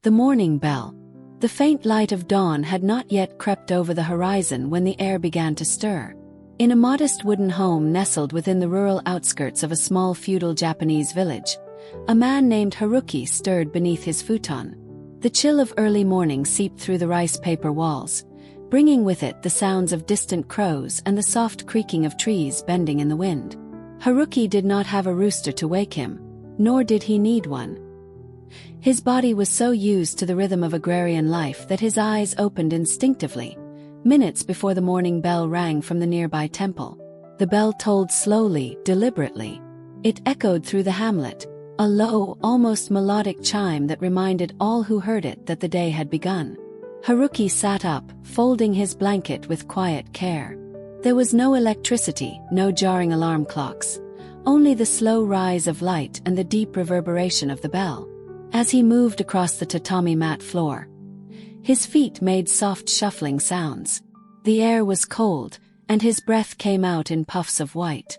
The morning bell. The faint light of dawn had not yet crept over the horizon when the air began to stir. In a modest wooden home nestled within the rural outskirts of a small feudal Japanese village, a man named Haruki stirred beneath his futon. The chill of early morning seeped through the rice paper walls, bringing with it the sounds of distant crows and the soft creaking of trees bending in the wind. Haruki did not have a rooster to wake him, nor did he need one. His body was so used to the rhythm of agrarian life that his eyes opened instinctively, minutes before the morning bell rang from the nearby temple. The bell tolled slowly, deliberately. It echoed through the hamlet, a low, almost melodic chime that reminded all who heard it that the day had begun. Haruki sat up, folding his blanket with quiet care. There was no electricity, no jarring alarm clocks, only the slow rise of light and the deep reverberation of the bell. As he moved across the tatami mat floor, his feet made soft shuffling sounds. The air was cold, and his breath came out in puffs of white.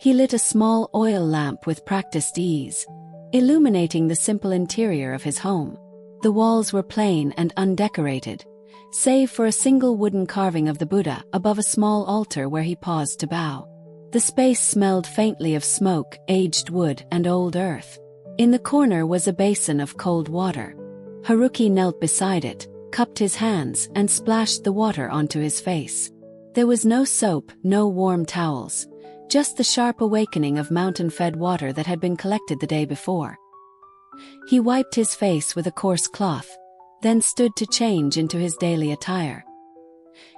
He lit a small oil lamp with practiced ease, illuminating the simple interior of his home. The walls were plain and undecorated, save for a single wooden carving of the Buddha above a small altar where he paused to bow. The space smelled faintly of smoke, aged wood, and old earth. In the corner was a basin of cold water. Haruki knelt beside it, cupped his hands, and splashed the water onto his face. There was no soap, no warm towels, just the sharp awakening of mountain-fed water that had been collected the day before. He wiped his face with a coarse cloth, then stood to change into his daily attire.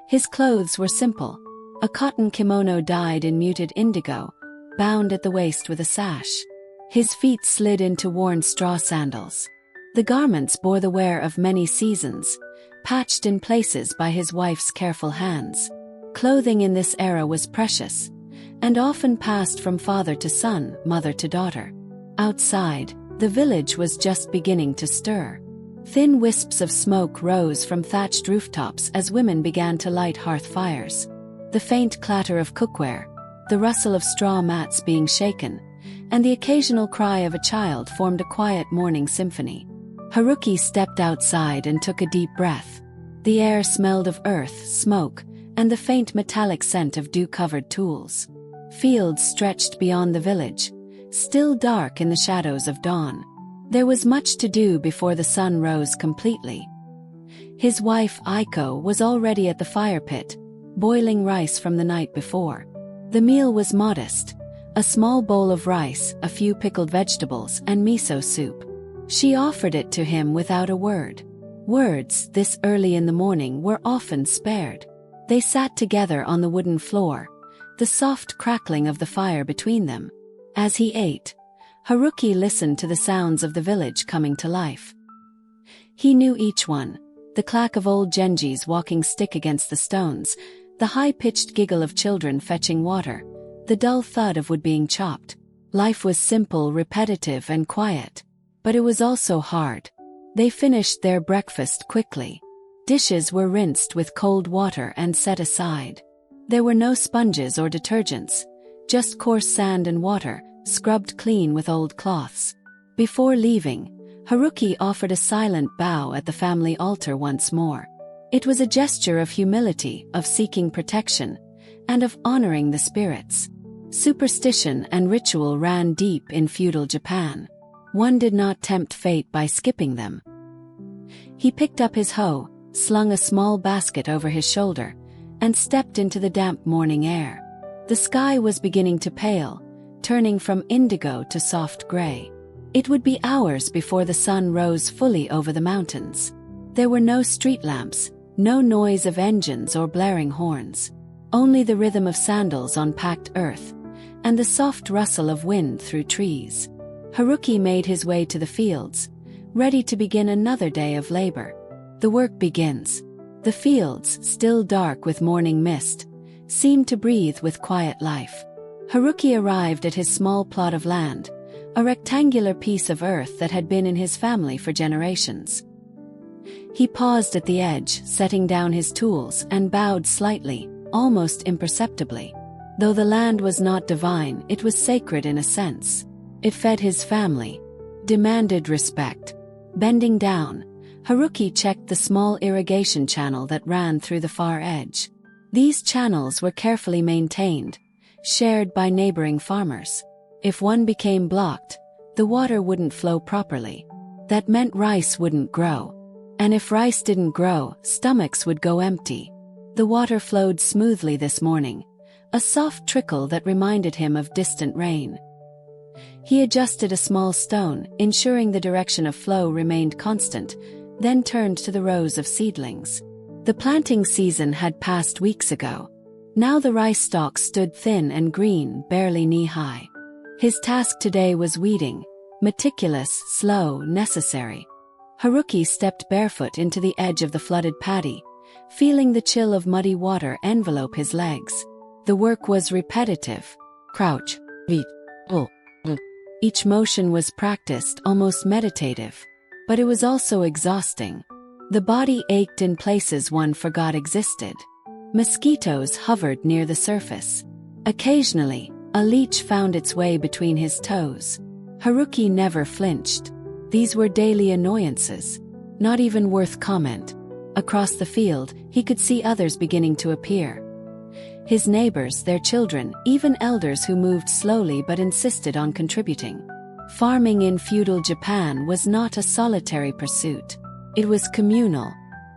His clothes were simple, a cotton kimono dyed in muted indigo, bound at the waist with a sash. His feet slid into worn straw sandals. The garments bore the wear of many seasons, patched in places by his wife's careful hands. Clothing in this era was precious, and often passed from father to son, mother to daughter. Outside, the village was just beginning to stir. Thin wisps of smoke rose from thatched rooftops as women began to light hearth fires. The faint clatter of cookware, the rustle of straw mats being shaken, and the occasional cry of a child formed a quiet morning symphony. Haruki stepped outside and took a deep breath. The air smelled of earth, smoke, and the faint metallic scent of dew-covered tools. Fields stretched beyond the village, still dark in the shadows of dawn. There was much to do before the sun rose completely. His wife Aiko was already at the fire pit, boiling rice from the night before. The meal was modest, a small bowl of rice, a few pickled vegetables, and miso soup. She offered it to him without a word. Words, this early in the morning, were often spared. They sat together on the wooden floor, the soft crackling of the fire between them. As he ate, Haruki listened to the sounds of the village coming to life. He knew each one, the clack of old Genji's walking stick against the stones, the high-pitched giggle of children fetching water, the dull thud of wood being chopped. Life was simple, repetitive, and quiet. But it was also hard. They finished their breakfast quickly. Dishes were rinsed with cold water and set aside. There were no sponges or detergents, just coarse sand and water, scrubbed clean with old cloths. Before leaving, Haruki offered a silent bow at the family altar once more. It was a gesture of humility, of seeking protection, and of honoring the spirits. Superstition and ritual ran deep in feudal Japan. One did not tempt fate by skipping them. He picked up his hoe, slung a small basket over his shoulder, and stepped into the damp morning air. The sky was beginning to pale, turning from indigo to soft gray. It would be hours before the sun rose fully over the mountains. There were no street lamps, no noise of engines or blaring horns, only the rhythm of sandals on packed earth, and the soft rustle of wind through trees. Haruki made his way to the fields, ready to begin another day of labor. The work begins. The fields, still dark with morning mist, seemed to breathe with quiet life. Haruki arrived at his small plot of land, a rectangular piece of earth that had been in his family for generations. He paused at the edge, setting down his tools, and bowed slightly, almost imperceptibly. Though the land was not divine, it was sacred in a sense. It fed his family, demanded respect. Bending down, Haruki checked the small irrigation channel that ran through the far edge. These channels were carefully maintained, shared by neighboring farmers. If one became blocked, the water wouldn't flow properly. That meant rice wouldn't grow. And if rice didn't grow, stomachs would go empty. The water flowed smoothly this morning, a soft trickle that reminded him of distant rain. He adjusted a small stone, ensuring the direction of flow remained constant, then turned to the rows of seedlings. The planting season had passed weeks ago. Now the rice stalks stood thin and green, barely knee-high. His task today was weeding, meticulous, slow, necessary. Haruki stepped barefoot into the edge of the flooded paddy, feeling the chill of muddy water envelope his legs. The work was repetitive. Crouch, beat, pull. Each motion was practiced, almost meditative. But it was also exhausting. The body ached in places one forgot existed. Mosquitoes hovered near the surface. Occasionally, a leech found its way between his toes. Haruki never flinched. These were daily annoyances, not even worth comment. Across the field, he could see others beginning to appear. His neighbors, their children, even elders who moved slowly but insisted on contributing. Farming in feudal Japan was not a solitary pursuit. It was communal.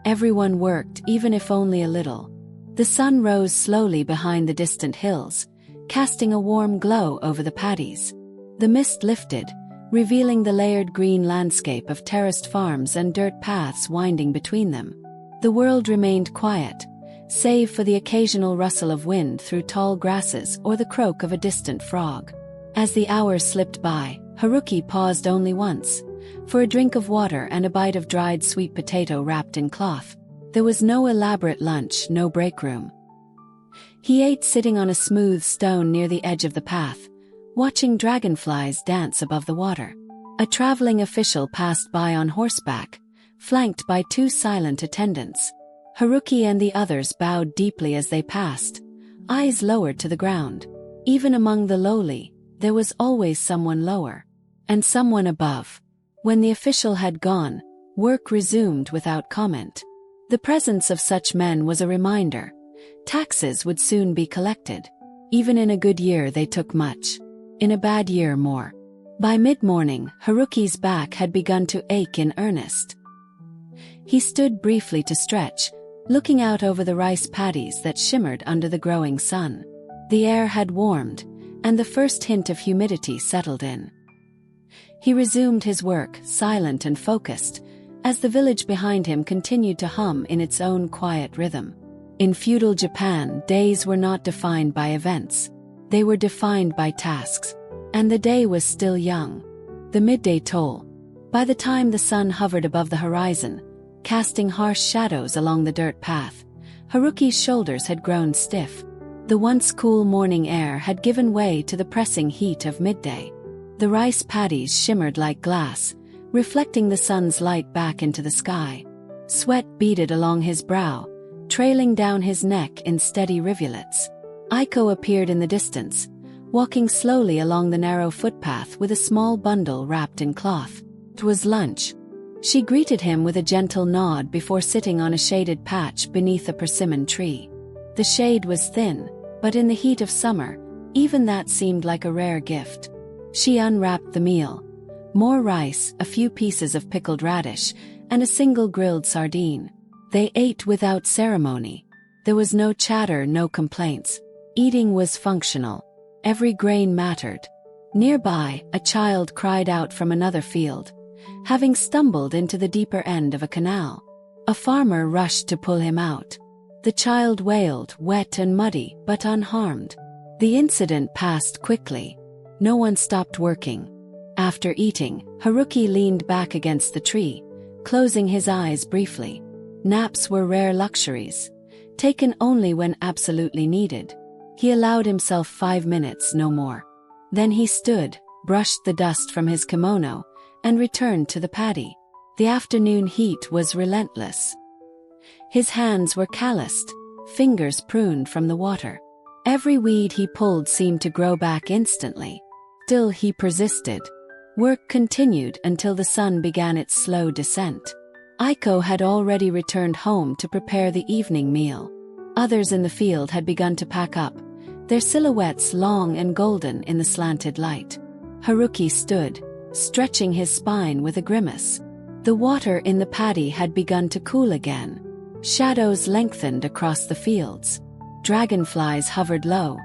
Everyone worked, even if only a little. The sun rose slowly behind the distant hills, casting a warm glow over the paddies. The mist lifted, revealing the layered green landscape of terraced farms and dirt paths winding between them. The world remained quiet, save for the occasional rustle of wind through tall grasses or the croak of a distant frog. As the hours slipped by, Haruki paused only once, for a drink of water and a bite of dried sweet potato wrapped in cloth. There was no elaborate lunch, no break room. He ate sitting on a smooth stone near the edge of the path, watching dragonflies dance above the water. A traveling official passed by on horseback, flanked by two silent attendants. Haruki and the others bowed deeply as they passed, eyes lowered to the ground. Even among the lowly, there was always someone lower, and someone above. When the official had gone, work resumed without comment. The presence of such men was a reminder. Taxes would soon be collected. Even in a good year they took much. In a bad year more. By mid-morning, Haruki's back had begun to ache in earnest. He stood briefly to stretch, looking out over the rice paddies that shimmered under the growing sun. The air had warmed, and the first hint of humidity settled in. He resumed his work, silent and focused, as the village behind him continued to hum in its own quiet rhythm. In feudal Japan, days were not defined by events. They were defined by tasks. And the day was still young. The midday toll. By the time the sun hovered above the horizon, casting harsh shadows along the dirt path, Haruki's shoulders had grown stiff. The once cool morning air had given way to the pressing heat of midday. The rice paddies shimmered like glass, reflecting the sun's light back into the sky. Sweat beaded along his brow, trailing down his neck in steady rivulets. Aiko appeared in the distance, walking slowly along the narrow footpath with a small bundle wrapped in cloth. It was lunch. She greeted him with a gentle nod before sitting on a shaded patch beneath a persimmon tree. The shade was thin, but in the heat of summer, even that seemed like a rare gift. She unwrapped the meal. More rice, a few pieces of pickled radish, and a single grilled sardine. They ate without ceremony. There was no chatter, no complaints. Eating was functional. Every grain mattered. Nearby, a child cried out from another field, having stumbled into the deeper end of a canal. A farmer rushed to pull him out. The child wailed, wet and muddy, but unharmed. The incident passed quickly. No one stopped working. After eating, Haruki leaned back against the tree, closing his eyes briefly. Naps were rare luxuries, taken only when absolutely needed. He allowed himself 5 minutes, no more. Then he stood, brushed the dust from his kimono, and returned to the paddy. The afternoon heat was relentless. His hands were calloused, fingers pruned from the water. Every weed he pulled seemed to grow back instantly. Still he persisted. Work continued until the sun began its slow descent. Aiko had already returned home to prepare the evening meal. Others in the field had begun to pack up, their silhouettes long and golden in the slanted light. Haruki stood, stretching his spine with a grimace. The water in the paddy had begun to cool again. Shadows lengthened across the fields. Dragonflies hovered low,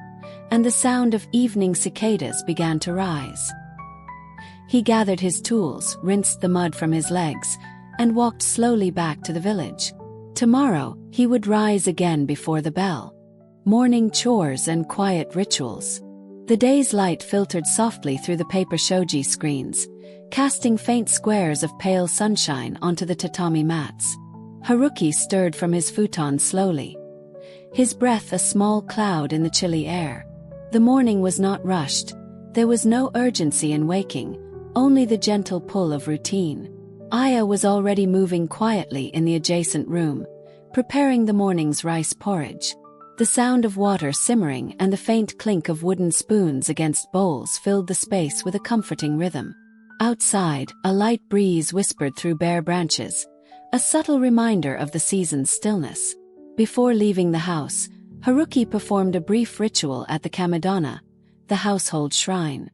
and the sound of evening cicadas began to rise. He gathered his tools, rinsed the mud from his legs, and walked slowly back to the village. Tomorrow, he would rise again before the bell. Morning chores and quiet rituals. The day's light filtered softly through the paper shoji screens, casting faint squares of pale sunshine onto the tatami mats. Haruki stirred from his futon slowly, his breath a small cloud in the chilly air. The morning was not rushed. There was no urgency in waking, only the gentle pull of routine. Aya was already moving quietly in the adjacent room, preparing the morning's rice porridge. The sound of water simmering and the faint clink of wooden spoons against bowls filled the space with a comforting rhythm. Outside, a light breeze whispered through bare branches, a subtle reminder of the season's stillness. Before leaving the house, Haruki performed a brief ritual at the kamedana, the household shrine.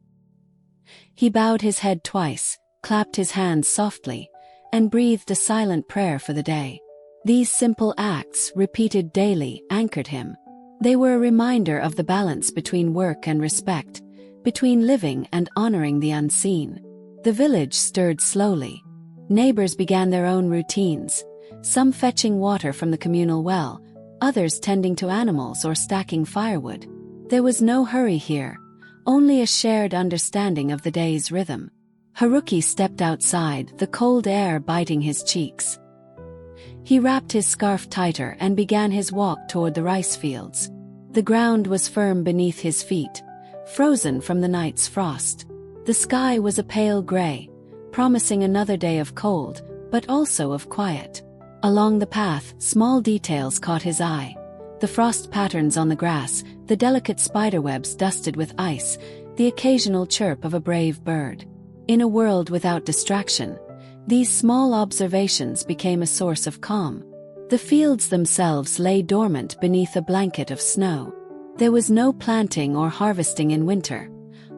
He bowed his head twice, clapped his hands softly, and breathed a silent prayer for the day. These simple acts, repeated daily, anchored him. They were a reminder of the balance between work and respect, between living and honoring the unseen. The village stirred slowly. Neighbors began their own routines, some fetching water from the communal well, others tending to animals or stacking firewood. There was no hurry here, only a shared understanding of the day's rhythm. Haruki stepped outside, the cold air biting his cheeks. He wrapped his scarf tighter and began his walk toward the rice fields. The ground was firm beneath his feet, frozen from the night's frost. The sky was a pale gray, promising another day of cold, but also of quiet. Along the path, small details caught his eye. The frost patterns on the grass, the delicate spiderwebs dusted with ice, the occasional chirp of a brave bird. In a world without distraction, these small observations became a source of calm. The fields themselves lay dormant beneath a blanket of snow. There was no planting or harvesting in winter,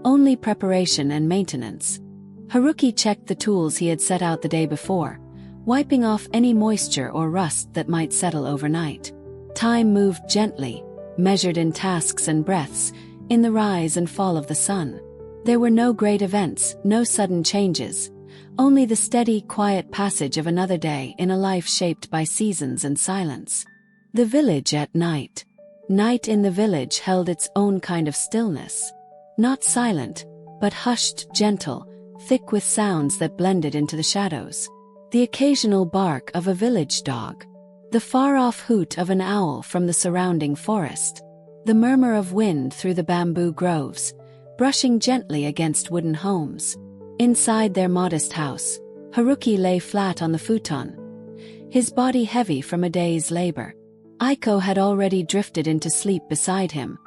only preparation and maintenance. Haruki checked the tools he had set out the day before, wiping off any moisture or rust that might settle overnight. Time moved gently, measured in tasks and breaths, in the rise and fall of the sun. There were no great events, no sudden changes, only the steady, quiet passage of another day in a life shaped by seasons and silence. The village at night. Night in the village held its own kind of stillness. Not silent, but hushed, gentle, thick with sounds that blended into the shadows. The occasional bark of a village dog. The far-off hoot of an owl from the surrounding forest. The murmur of wind through the bamboo groves, brushing gently against wooden homes. Inside their modest house, Haruki lay flat on the futon, his body heavy from a day's labor. Aiko had already drifted into sleep beside him,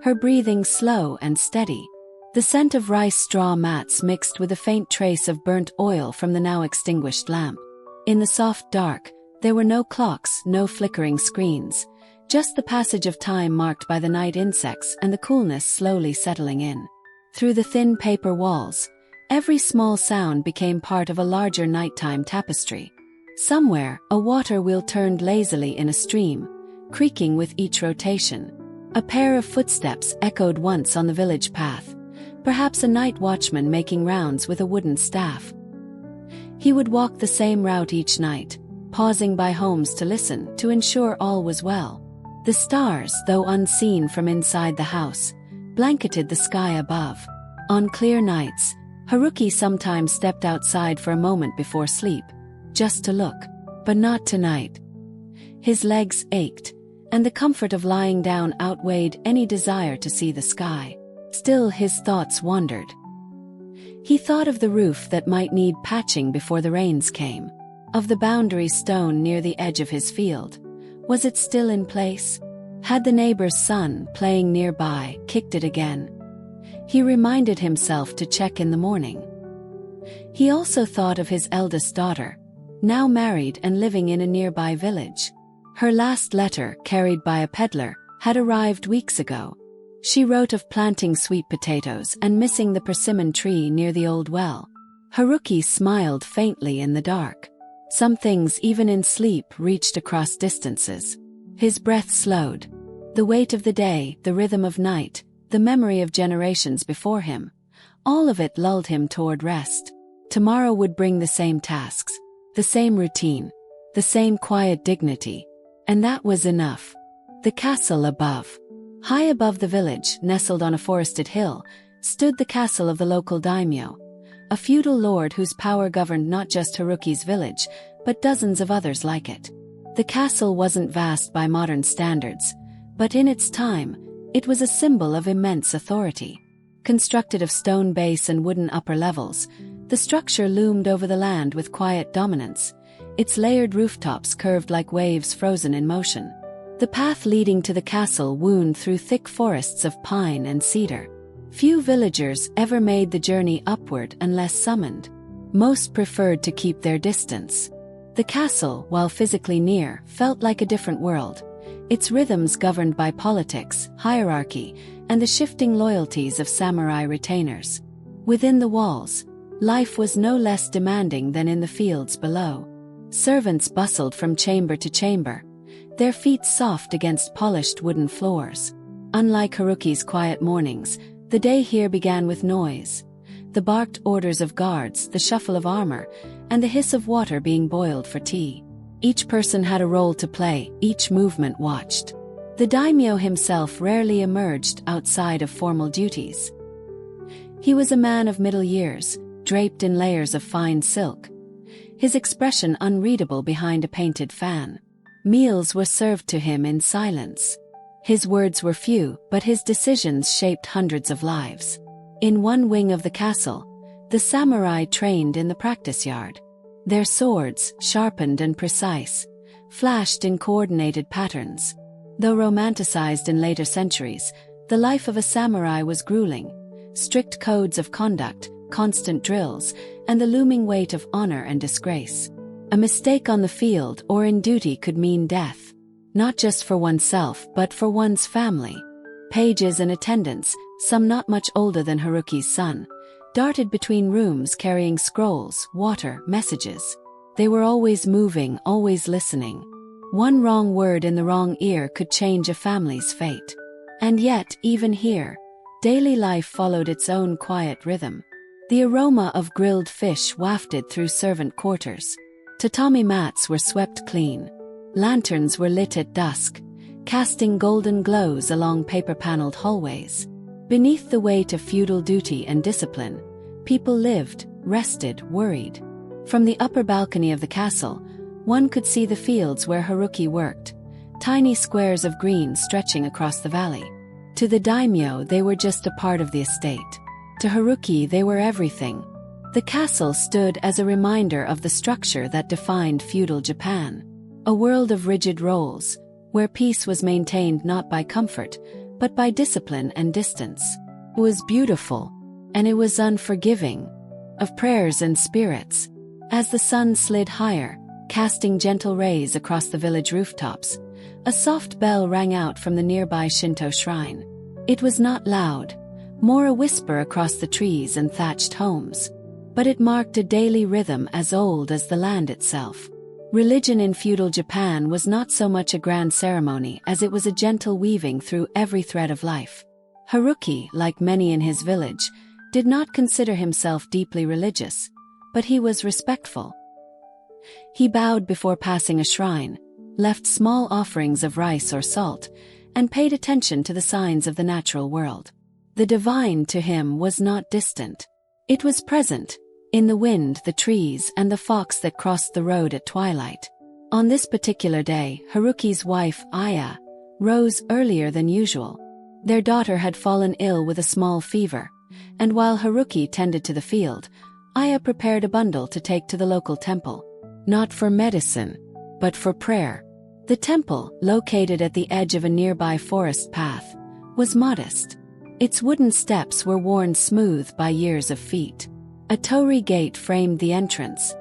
her breathing slow and steady. The scent of rice straw mats mixed with a faint trace of burnt oil from the now extinguished lamp. In the soft dark, there were no clocks, no flickering screens, just the passage of time marked by the night insects and the coolness slowly settling in. Through the thin paper walls, every small sound became part of a larger nighttime tapestry. Somewhere, a water wheel turned lazily in a stream, creaking with each rotation. A pair of footsteps echoed once on the village path, perhaps a night watchman making rounds with a wooden staff. He would walk the same route each night, pausing by homes to listen, to ensure all was well. The stars, though unseen from inside the house, blanketed the sky above. On clear nights, Haruki sometimes stepped outside for a moment before sleep, just to look. But not tonight. His legs ached, and the comfort of lying down outweighed any desire to see the sky. Still, his thoughts wandered. He thought of the roof that might need patching before the rains came, of the boundary stone near the edge of his field. Was it still in place? Had the neighbor's son, playing nearby, kicked it again? He reminded himself to check in the morning. He also thought of his eldest daughter, now married and living in a nearby village. Her last letter, carried by a peddler, had arrived weeks ago. She wrote of planting sweet potatoes and missing the persimmon tree near the old well. Haruki smiled faintly in the dark. Some things even in sleep reached across distances. His breath slowed. The weight of the day, the rhythm of night, the memory of generations before him, all of it lulled him toward rest. Tomorrow would bring the same tasks, the same routine, the same quiet dignity. And that was enough. The castle above. High above the village, nestled on a forested hill, stood the castle of the local daimyo, a feudal lord whose power governed not just Haruki's village, but dozens of others like it. The castle wasn't vast by modern standards, but in its time, it was a symbol of immense authority. Constructed of stone base and wooden upper levels, the structure loomed over the land with quiet dominance, its layered rooftops curved like waves frozen in motion. The path leading to the castle wound through thick forests of pine and cedar. Few villagers ever made the journey upward unless summoned. Most preferred to keep their distance. The castle, while physically near, felt like a different world, its rhythms governed by politics, hierarchy, and the shifting loyalties of samurai retainers. Within the walls, life was no less demanding than in the fields below. Servants bustled from chamber to chamber, their feet soft against polished wooden floors. Unlike Haruki's quiet mornings, the day here began with noise. The barked orders of guards, the shuffle of armor, and the hiss of water being boiled for tea. Each person had a role to play, each movement watched. The daimyo himself rarely emerged outside of formal duties. He was a man of middle years, draped in layers of fine silk, his expression unreadable behind a painted fan. Meals were served to him in silence. His words were few, but his decisions shaped hundreds of lives. In one wing of the castle, the samurai trained in the practice yard. Their swords, sharpened and precise, flashed in coordinated patterns. Though romanticized in later centuries, the life of a samurai was grueling. Strict codes of conduct, constant drills, and the looming weight of honor and disgrace. A mistake on the field or in duty could mean death, not just for oneself but for one's family. Pages and attendants, some not much older than Haruki's son, darted between rooms carrying scrolls, water, messages. They were always moving, always listening. One wrong word in the wrong ear could change a family's fate. And yet, even here, daily life followed its own quiet rhythm. The aroma of grilled fish wafted through servant quarters. Tatami mats were swept clean. Lanterns were lit at dusk, casting golden glows along paper-paneled hallways. Beneath the weight of feudal duty and discipline, people lived, rested, worried. From the upper balcony of the castle, one could see the fields where Haruki worked, tiny squares of green stretching across the valley. To the daimyo, they were just a part of the estate. To Haruki, they were everything. The castle stood as a reminder of the structure that defined feudal Japan. A world of rigid roles, where peace was maintained not by comfort, but by discipline and distance. It was beautiful, and it was unforgiving. Of prayers and spirits. As the sun slid higher, casting gentle rays across the village rooftops, a soft bell rang out from the nearby Shinto shrine. It was not loud, more a whisper across the trees and thatched homes. But it marked a daily rhythm as old as the land itself. Religion in feudal Japan was not so much a grand ceremony as it was a gentle weaving through every thread of life. Haruki, like many in his village, did not consider himself deeply religious, but he was respectful. He bowed before passing a shrine, left small offerings of rice or salt, and paid attention to the signs of the natural world. The divine to him was not distant. It was present, in the wind, the trees, and the fox that crossed the road at twilight. On this particular day, Haruki's wife, Aya, rose earlier than usual. Their daughter had fallen ill with a small fever, and while Haruki tended to the field, Aya prepared a bundle to take to the local temple. Not for medicine, but for prayer. The temple, located at the edge of a nearby forest path, was modest. Its wooden steps were worn smooth by years of feet. A torii gate framed the entrance,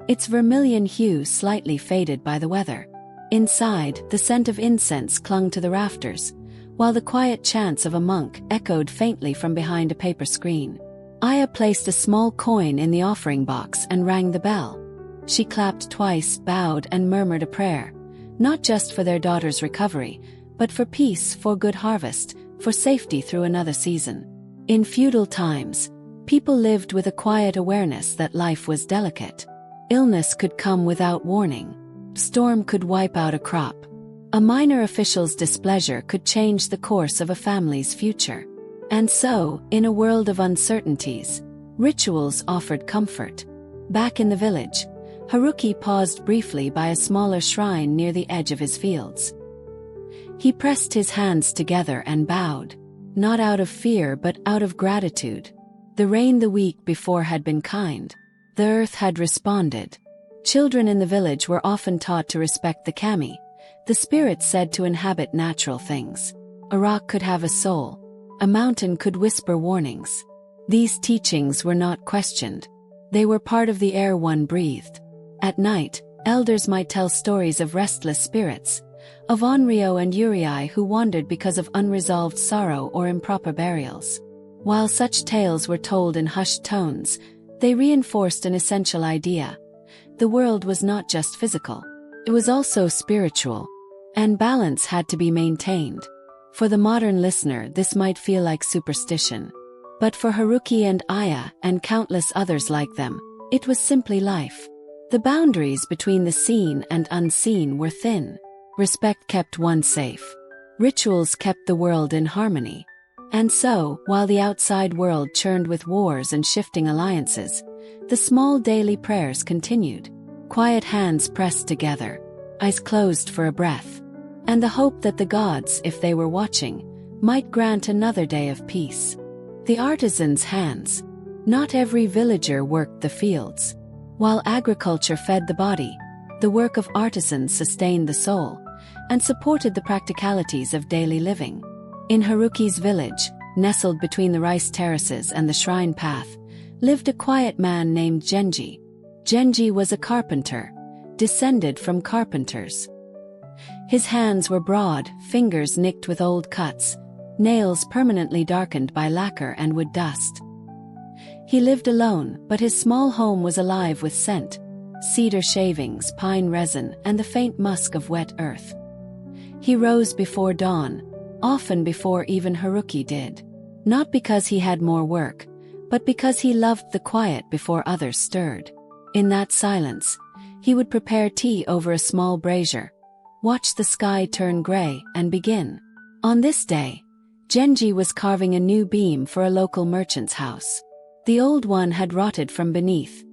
its vermilion hue slightly faded by the weather. Inside, the scent of incense clung to the rafters, while the quiet chants of a monk echoed faintly from behind a paper screen. Aya placed a small coin in the offering box and rang the bell. She clapped twice, bowed, and murmured a prayer, not just for their daughter's recovery, but for peace, for good harvest, for safety through another season. In feudal times, people lived with a quiet awareness that life was delicate. Illness could come without warning. Storm could wipe out a crop. A minor official's displeasure could change the course of a family's future. And so, in a world of uncertainties, rituals offered comfort. Back in the village, Haruki paused briefly by a smaller shrine near the edge of his fields. He pressed his hands together and bowed, not out of fear but out of gratitude. The rain the week before had been kind. The earth had responded. Children in the village were often taught to respect the kami, the spirits said to inhabit natural things. A rock could have a soul. A mountain could whisper warnings. These teachings were not questioned. They were part of the air one breathed. At night, elders might tell stories of restless spirits, of Onryo and Uriai who wandered because of unresolved sorrow or improper burials. While such tales were told in hushed tones, they reinforced an essential idea. The world was not just physical. It was also spiritual. And balance had to be maintained. For the modern listener, this might feel like superstition. But for Haruki and Aya, and countless others like them, it was simply life. The boundaries between the seen and unseen were thin. Respect kept one safe. Rituals kept the world in harmony. And so, while the outside world churned with wars and shifting alliances, the small daily prayers continued. Quiet hands pressed together, eyes closed for a breath, and the hope that the gods, if they were watching, might grant another day of peace. The artisan's hands. Not every villager worked the fields. While agriculture fed the body, the work of artisans sustained the soul, and supported the practicalities of daily living. In Haruki's village, nestled between the rice terraces and the shrine path, lived a quiet man named Genji. Genji was a carpenter, descended from carpenters. His hands were broad, fingers nicked with old cuts, nails permanently darkened by lacquer and wood dust. He lived alone, but his small home was alive with scent, cedar shavings, pine resin, and the faint musk of wet earth. He rose before dawn, often before even Haruki did. Not because he had more work, but because he loved the quiet before others stirred. In that silence, he would prepare tea over a small brazier, watch the sky turn gray, and begin. On this day, Genji was carving a new beam for a local merchant's house. The old one had rotted from beneath,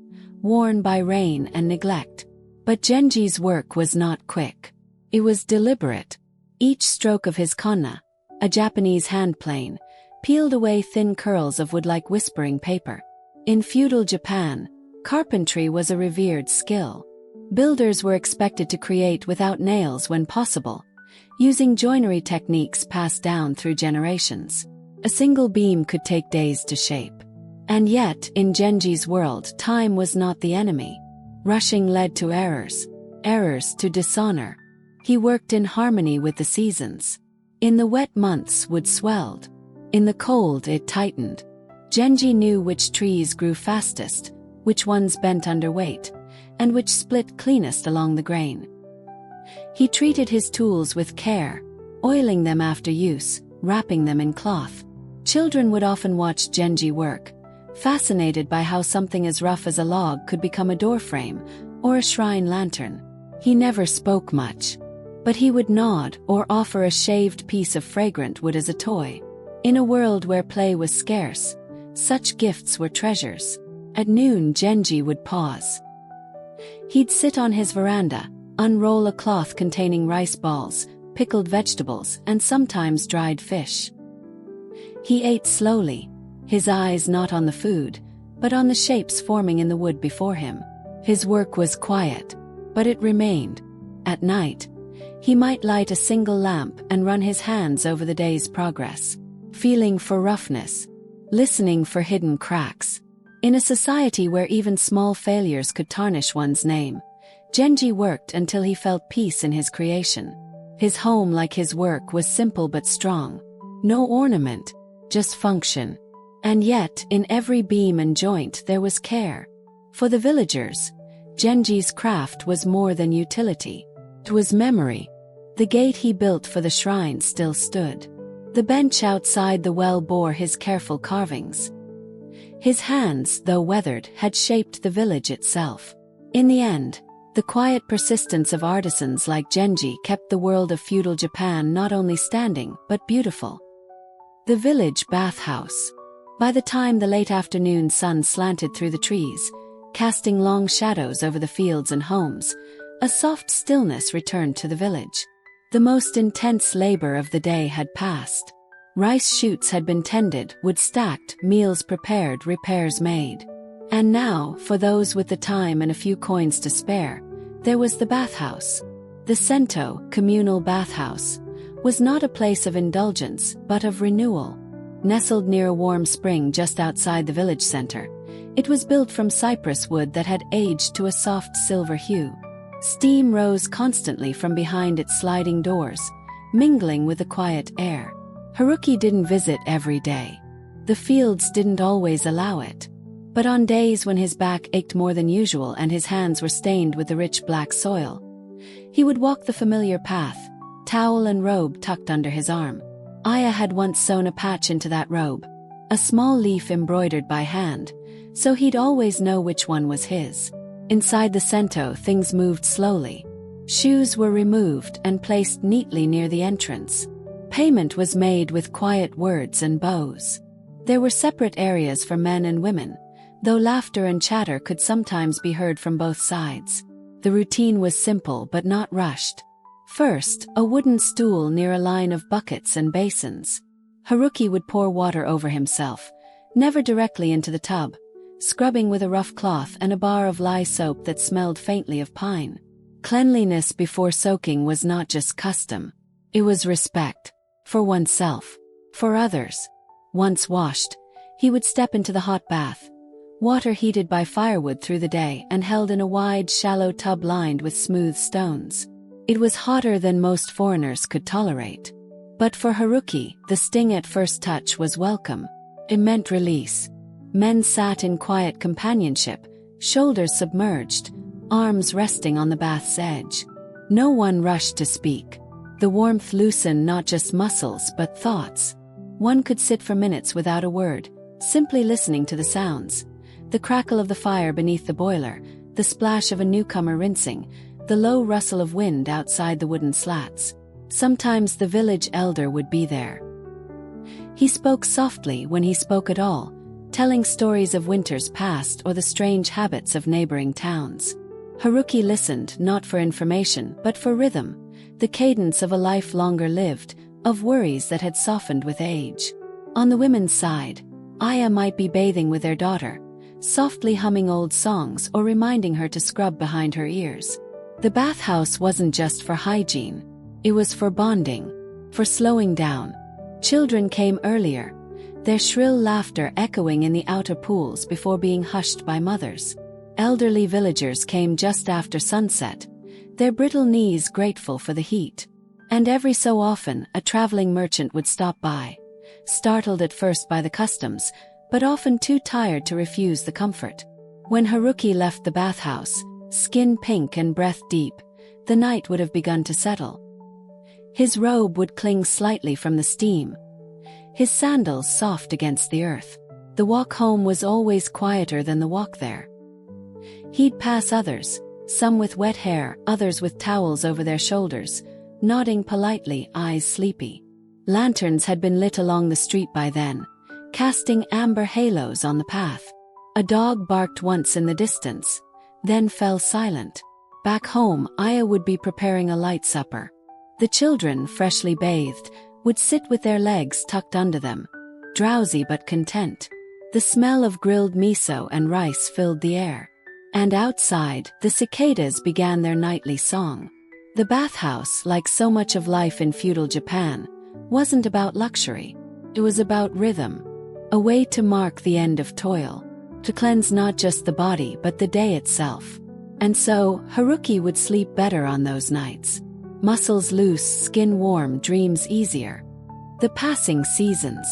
worn by rain and neglect. But Genji's work was not quick. It was deliberate. Each stroke of his kanna, a Japanese hand plane, peeled away thin curls of wood like whispering paper. In feudal Japan, carpentry was a revered skill. Builders were expected to create without nails when possible, using joinery techniques passed down through generations. A single beam could take days to shape. And yet, in Genji's world, time was not the enemy. Rushing led to errors, errors to dishonor. He worked in harmony with the seasons. In the wet months, wood swelled. In the cold, it tightened. Genji knew which trees grew fastest, which ones bent under weight, and which split cleanest along the grain. He treated his tools with care, oiling them after use, wrapping them in cloth. Children would often watch Genji work, fascinated by how something as rough as a log could become a doorframe or a shrine lantern. He never spoke much, but he would nod or offer a shaved piece of fragrant wood as a toy. In a world where play was scarce, such gifts were treasures. At noon, Genji would pause. He'd sit on his veranda, unroll a cloth containing rice balls, pickled vegetables, and sometimes dried fish. He ate slowly, his eyes not on the food, but on the shapes forming in the wood before him. His work was quiet, but it remained. At night, he might light a single lamp and run his hands over the day's progress, feeling for roughness, listening for hidden cracks. In a society where even small failures could tarnish one's name, Genji worked until he felt peace in his creation. His home, like his work, was simple but strong. No ornament, just function. And yet, in every beam and joint there was care. For the villagers, Genji's craft was more than utility. It was memory. The gate he built for the shrine still stood. The bench outside the well bore his careful carvings. His hands, though weathered, had shaped the village itself. In the end, the quiet persistence of artisans like Genji kept the world of feudal Japan not only standing, but beautiful. The village bathhouse. By the time the late afternoon sun slanted through the trees, casting long shadows over the fields and homes, a soft stillness returned to the village. The most intense labor of the day had passed. Rice shoots had been tended, wood stacked, meals prepared, repairs made. And now, for those with the time and a few coins to spare, there was the bathhouse. The Sento, communal bathhouse, was not a place of indulgence, but of renewal. Nestled near a warm spring just outside the village center, it was built from cypress wood that had aged to a soft silver hue. Steam rose constantly from behind its sliding doors, mingling with the quiet air. Haruki didn't visit every day. The fields didn't always allow it. But on days when his back ached more than usual and his hands were stained with the rich black soil, he would walk the familiar path, towel and robe tucked under his arm. Aya had once sewn a patch into that robe, a small leaf embroidered by hand, so he'd always know which one was his. Inside the Sento, things moved slowly. Shoes were removed and placed neatly near the entrance. Payment was made with quiet words and bows. There were separate areas for men and women, though laughter and chatter could sometimes be heard from both sides. The routine was simple but not rushed. First, a wooden stool near a line of buckets and basins. Haruki would pour water over himself, never directly into the tub, scrubbing with a rough cloth and a bar of lye soap that smelled faintly of pine. Cleanliness before soaking was not just custom. It was respect. For oneself. For others. Once washed, he would step into the hot bath, water heated by firewood through the day and held in a wide, shallow tub lined with smooth stones. It was hotter than most foreigners could tolerate. But for Haruki, the sting at first touch was welcome. It meant release. Men sat in quiet companionship, shoulders submerged, arms resting on the bath's edge. No one rushed to speak. The warmth loosened not just muscles but thoughts. One could sit for minutes without a word, simply listening to the sounds. The crackle of the fire beneath the boiler, the splash of a newcomer rinsing, the low rustle of wind outside the wooden slats. Sometimes the village elder would be there. He spoke softly when he spoke at all, telling stories of winters past or the strange habits of neighboring towns. Haruki listened not for information but for rhythm, the cadence of a life longer lived, of worries that had softened with age. On the women's side, Aya might be bathing with their daughter, softly humming old songs or reminding her to scrub behind her ears. The bathhouse wasn't just for hygiene. It was for bonding, for slowing down. Children came earlier, their shrill laughter echoing in the outer pools before being hushed by mothers. Elderly villagers came just after sunset, their brittle knees grateful for the heat. And every so often a traveling merchant would stop by, startled at first by the customs, but often too tired to refuse the comfort. When Haruki left the bathhouse, skin pink and breath deep, the night would have begun to settle. His robe would cling slightly from the steam, his sandals soft against the earth. The walk home was always quieter than the walk there. He'd pass others, some with wet hair, others with towels over their shoulders, nodding politely, eyes sleepy. Lanterns had been lit along the street by then, casting amber halos on the path. A dog barked once in the distance, then fell silent. Back home, Aya would be preparing a light supper. The children, freshly bathed, would sit with their legs tucked under them, drowsy but content. The smell of grilled miso and rice filled the air. And outside, the cicadas began their nightly song. The bathhouse, like so much of life in feudal Japan, wasn't about luxury. It was about rhythm, a way to mark the end of toil. to cleanse not just the body but the day itself. And so, Haruki would sleep better on those nights. Muscles loose, skin warm, dreams easier. The passing seasons.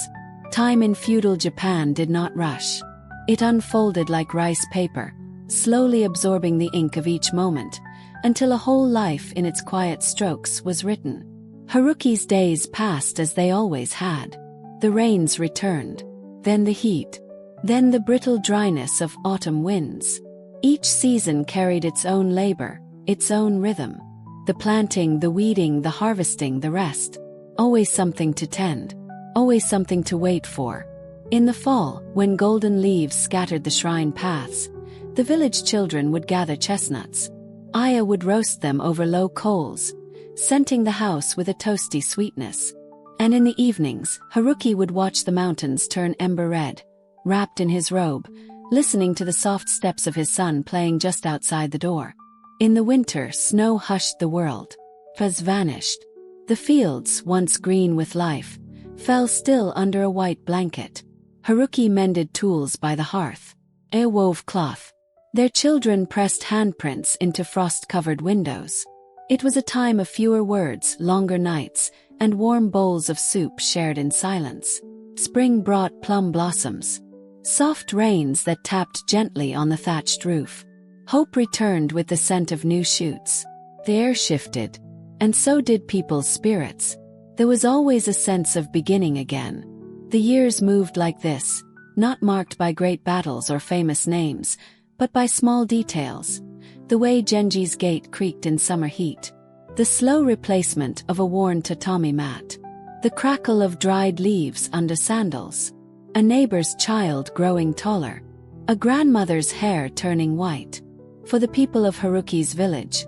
Time in feudal Japan did not rush. It unfolded like rice paper, slowly absorbing the ink of each moment, until a whole life in its quiet strokes was written. Haruki's days passed as they always had. The rains returned, then the heat, then the brittle dryness of autumn winds. Each season carried its own labor, its own rhythm. The planting, the weeding, the harvesting, the rest. Always something to tend, always something to wait for. In the fall, when golden leaves scattered the shrine paths, the village children would gather chestnuts. Aya would roast them over low coals, scenting the house with a toasty sweetness. And in the evenings, Haruki would watch the mountains turn ember red, wrapped in his robe, listening to the soft steps of his son playing just outside the door. In the winter, snow hushed the world. Fuzz vanished. The fields, once green with life, fell still under a white blanket. Haruki mended tools by the hearth. Aya wove cloth. Their children pressed handprints into frost-covered windows. It was a time of fewer words, longer nights, and warm bowls of soup shared in silence. Spring brought plum blossoms. Soft rains that tapped gently on the thatched roof. Hope returned with the scent of new shoots. The air shifted, and so did people's spirits. There was always a sense of beginning again. The years moved like this, not marked by great battles or famous names, but by small details. The way Genji's gate creaked in summer heat. The slow replacement of a worn tatami mat. The crackle of dried leaves under sandals. A neighbor's child growing taller. A grandmother's hair turning white. For the people of Haruki's village,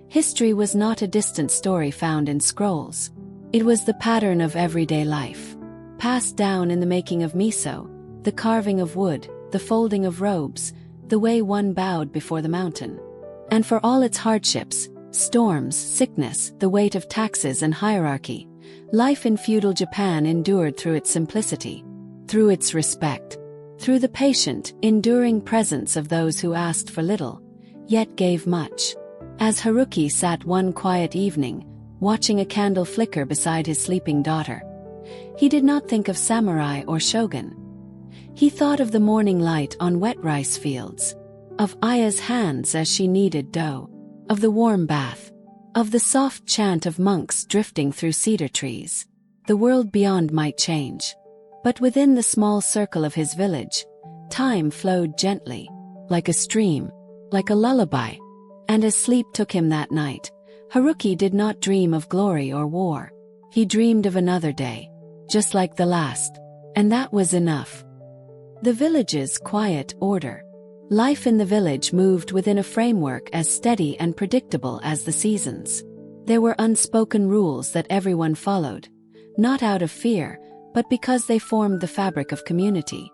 history was not a distant story found in scrolls. It was the pattern of everyday life. Passed down in the making of miso, the carving of wood, the folding of robes, the way one bowed before the mountain. And for all its hardships, storms, sickness, the weight of taxes and hierarchy, life in feudal Japan endured through its simplicity, through its respect, through the patient, enduring presence of those who asked for little, yet gave much. As Haruki sat one quiet evening, watching a candle flicker beside his sleeping daughter, he did not think of samurai or shogun. He thought of the morning light on wet rice fields, of Aya's hands as she kneaded dough, of the warm bath, of the soft chant of monks drifting through cedar trees. The world beyond might change, but within the small circle of his village, time flowed gently, like a stream, like a lullaby. And as sleep took him that night, Haruki did not dream of glory or war. He dreamed of another day, just like the last, and that was enough. The village's quiet order. Life in the village moved within a framework as steady and predictable as the seasons. There were unspoken rules that everyone followed, not out of fear, but because they formed the fabric of community.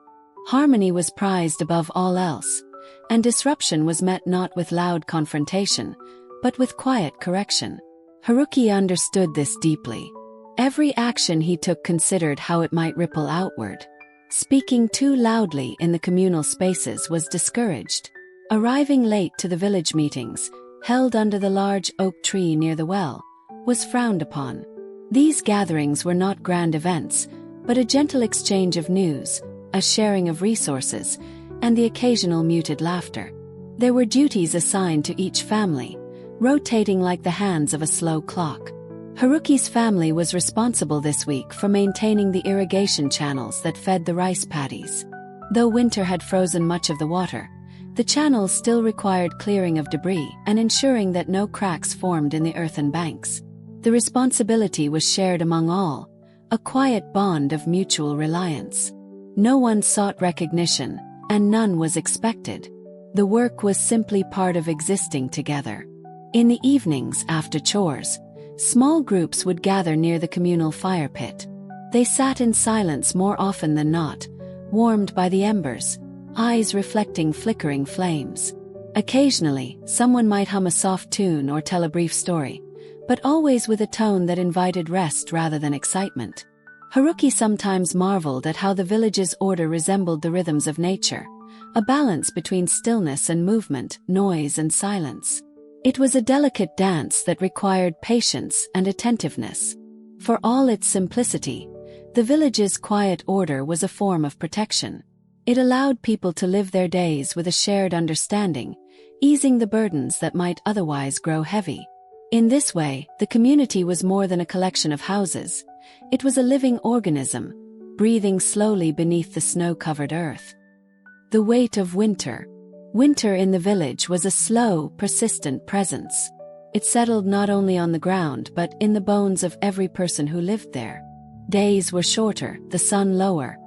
Harmony was prized above all else, and disruption was met not with loud confrontation, but with quiet correction. Haruki understood this deeply. Every action he took considered how it might ripple outward. Speaking too loudly in the communal spaces was discouraged. Arriving late to the village meetings, held under the large oak tree near the well, was frowned upon. These gatherings were not grand events, but a gentle exchange of news, a sharing of resources, and the occasional muted laughter. There were duties assigned to each family, rotating like the hands of a slow clock. Haruki's family was responsible this week for maintaining the irrigation channels that fed the rice paddies. Though winter had frozen much of the water, the channels still required clearing of debris and ensuring that no cracks formed in the earthen banks. The responsibility was shared among all, a quiet bond of mutual reliance. No one sought recognition, and none was expected. The work was simply part of existing together. In the evenings after chores, small groups would gather near the communal fire pit. They sat in silence more often than not, warmed by the embers, eyes reflecting flickering flames. Occasionally, someone might hum a soft tune or tell a brief story, but always with a tone that invited rest rather than excitement. Haruki sometimes marveled at how the village's order resembled the rhythms of nature, a balance between stillness and movement, noise and silence. It was a delicate dance that required patience and attentiveness. For all its simplicity, the village's quiet order was a form of protection. It allowed people to live their days with a shared understanding, easing the burdens that might otherwise grow heavy. In this way, the community was more than a collection of houses. It was a living organism, breathing slowly beneath the snow-covered earth. The weight of winter. Winter in the village was a slow, persistent presence. It settled not only on the ground but in the bones of every person who lived there. Days were shorter, the sun lower,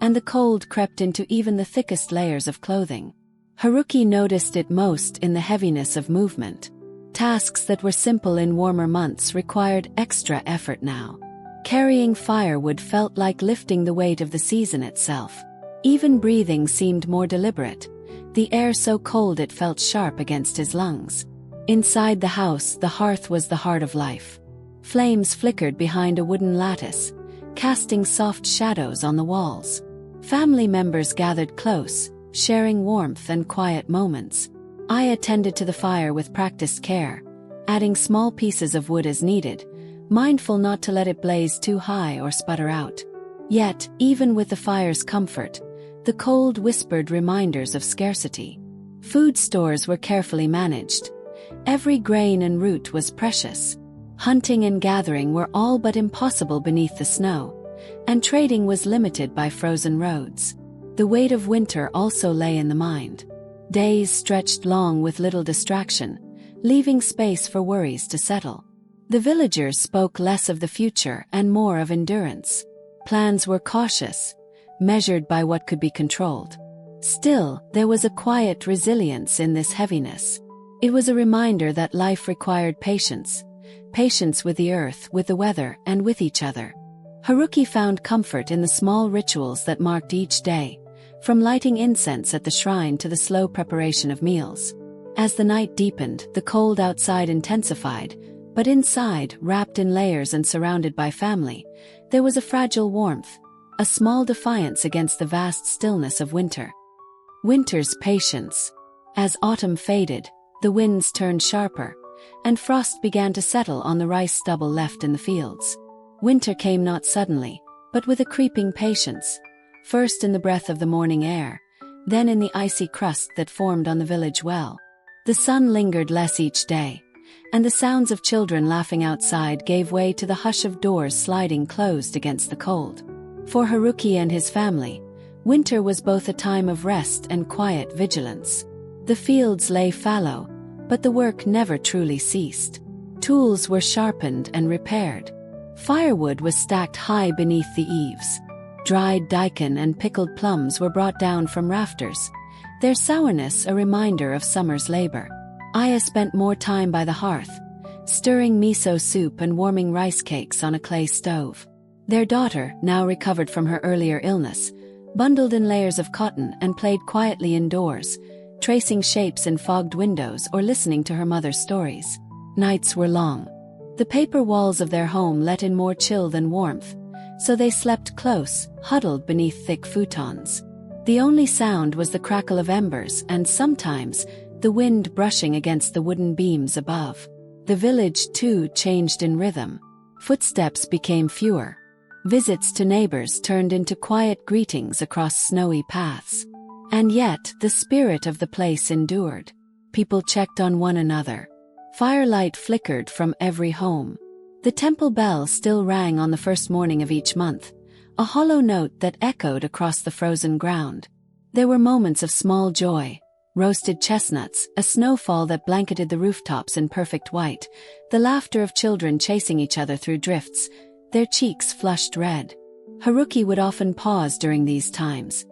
and the cold crept into even the thickest layers of clothing. Haruki noticed it most in the heaviness of movement. Tasks that were simple in warmer months required extra effort now. Carrying firewood felt like lifting the weight of the season itself. Even breathing seemed more deliberate, the air so cold it felt sharp against his lungs. Inside the house, the hearth was the heart of life. Flames flickered behind a wooden lattice, casting soft shadows on the walls. Family members gathered close, sharing warmth and quiet moments. Aya attended to the fire with practiced care, adding small pieces of wood as needed, mindful not to let it blaze too high or sputter out. Yet, even with the fire's comfort, the cold whispered reminders of scarcity. Food stores were carefully managed. Every grain and root was precious. Hunting and gathering were all but impossible beneath the snow, and trading was limited by frozen roads. The weight of winter also lay in the mind. Days stretched long with little distraction, leaving space for worries to settle. The villagers spoke less of the future and more of endurance. Plans were cautious, measured by what could be controlled. Still, there was a quiet resilience in this heaviness. It was a reminder that life required patience with the earth, with the weather, and with each other. Haruki found comfort in the small rituals that marked each day, from lighting incense at the shrine to the slow preparation of meals. As the night deepened, the cold outside intensified, but inside, wrapped in layers and surrounded by family, there was a fragile warmth, a small defiance against the vast stillness of winter. Winter's patience. As autumn faded, the winds turned sharper, and frost began to settle on the rice stubble left in the fields. Winter came not suddenly, but with a creeping patience, first in the breath of the morning air, then in the icy crust that formed on the village well. The sun lingered less each day, and the sounds of children laughing outside gave way to the hush of doors sliding closed against the cold. For Haruki and his family, winter was both a time of rest and quiet vigilance. The fields lay fallow, but the work never truly ceased. Tools were sharpened and repaired. Firewood was stacked high beneath the eaves. Dried daikon and pickled plums were brought down from rafters, their sourness a reminder of summer's labor. Aya spent more time by the hearth, stirring miso soup and warming rice cakes on a clay stove. Their daughter, now recovered from her earlier illness, bundled in layers of cotton and played quietly indoors, tracing shapes in fogged windows or listening to her mother's stories. Nights were long. The paper walls of their home let in more chill than warmth, so they slept close, huddled beneath thick futons. The only sound was the crackle of embers and sometimes the wind brushing against the wooden beams above. The village, too, changed in rhythm. Footsteps became fewer. Visits to neighbors turned into quiet greetings across snowy paths. And yet, the spirit of the place endured. People checked on one another. Firelight flickered from every home. The temple bell still rang on the first morning of each month, a hollow note that echoed across the frozen ground. There were moments of small joy. Roasted chestnuts, a snowfall that blanketed the rooftops in perfect white, the laughter of children chasing each other through drifts, their cheeks flushed red. Haruki would often pause during these times,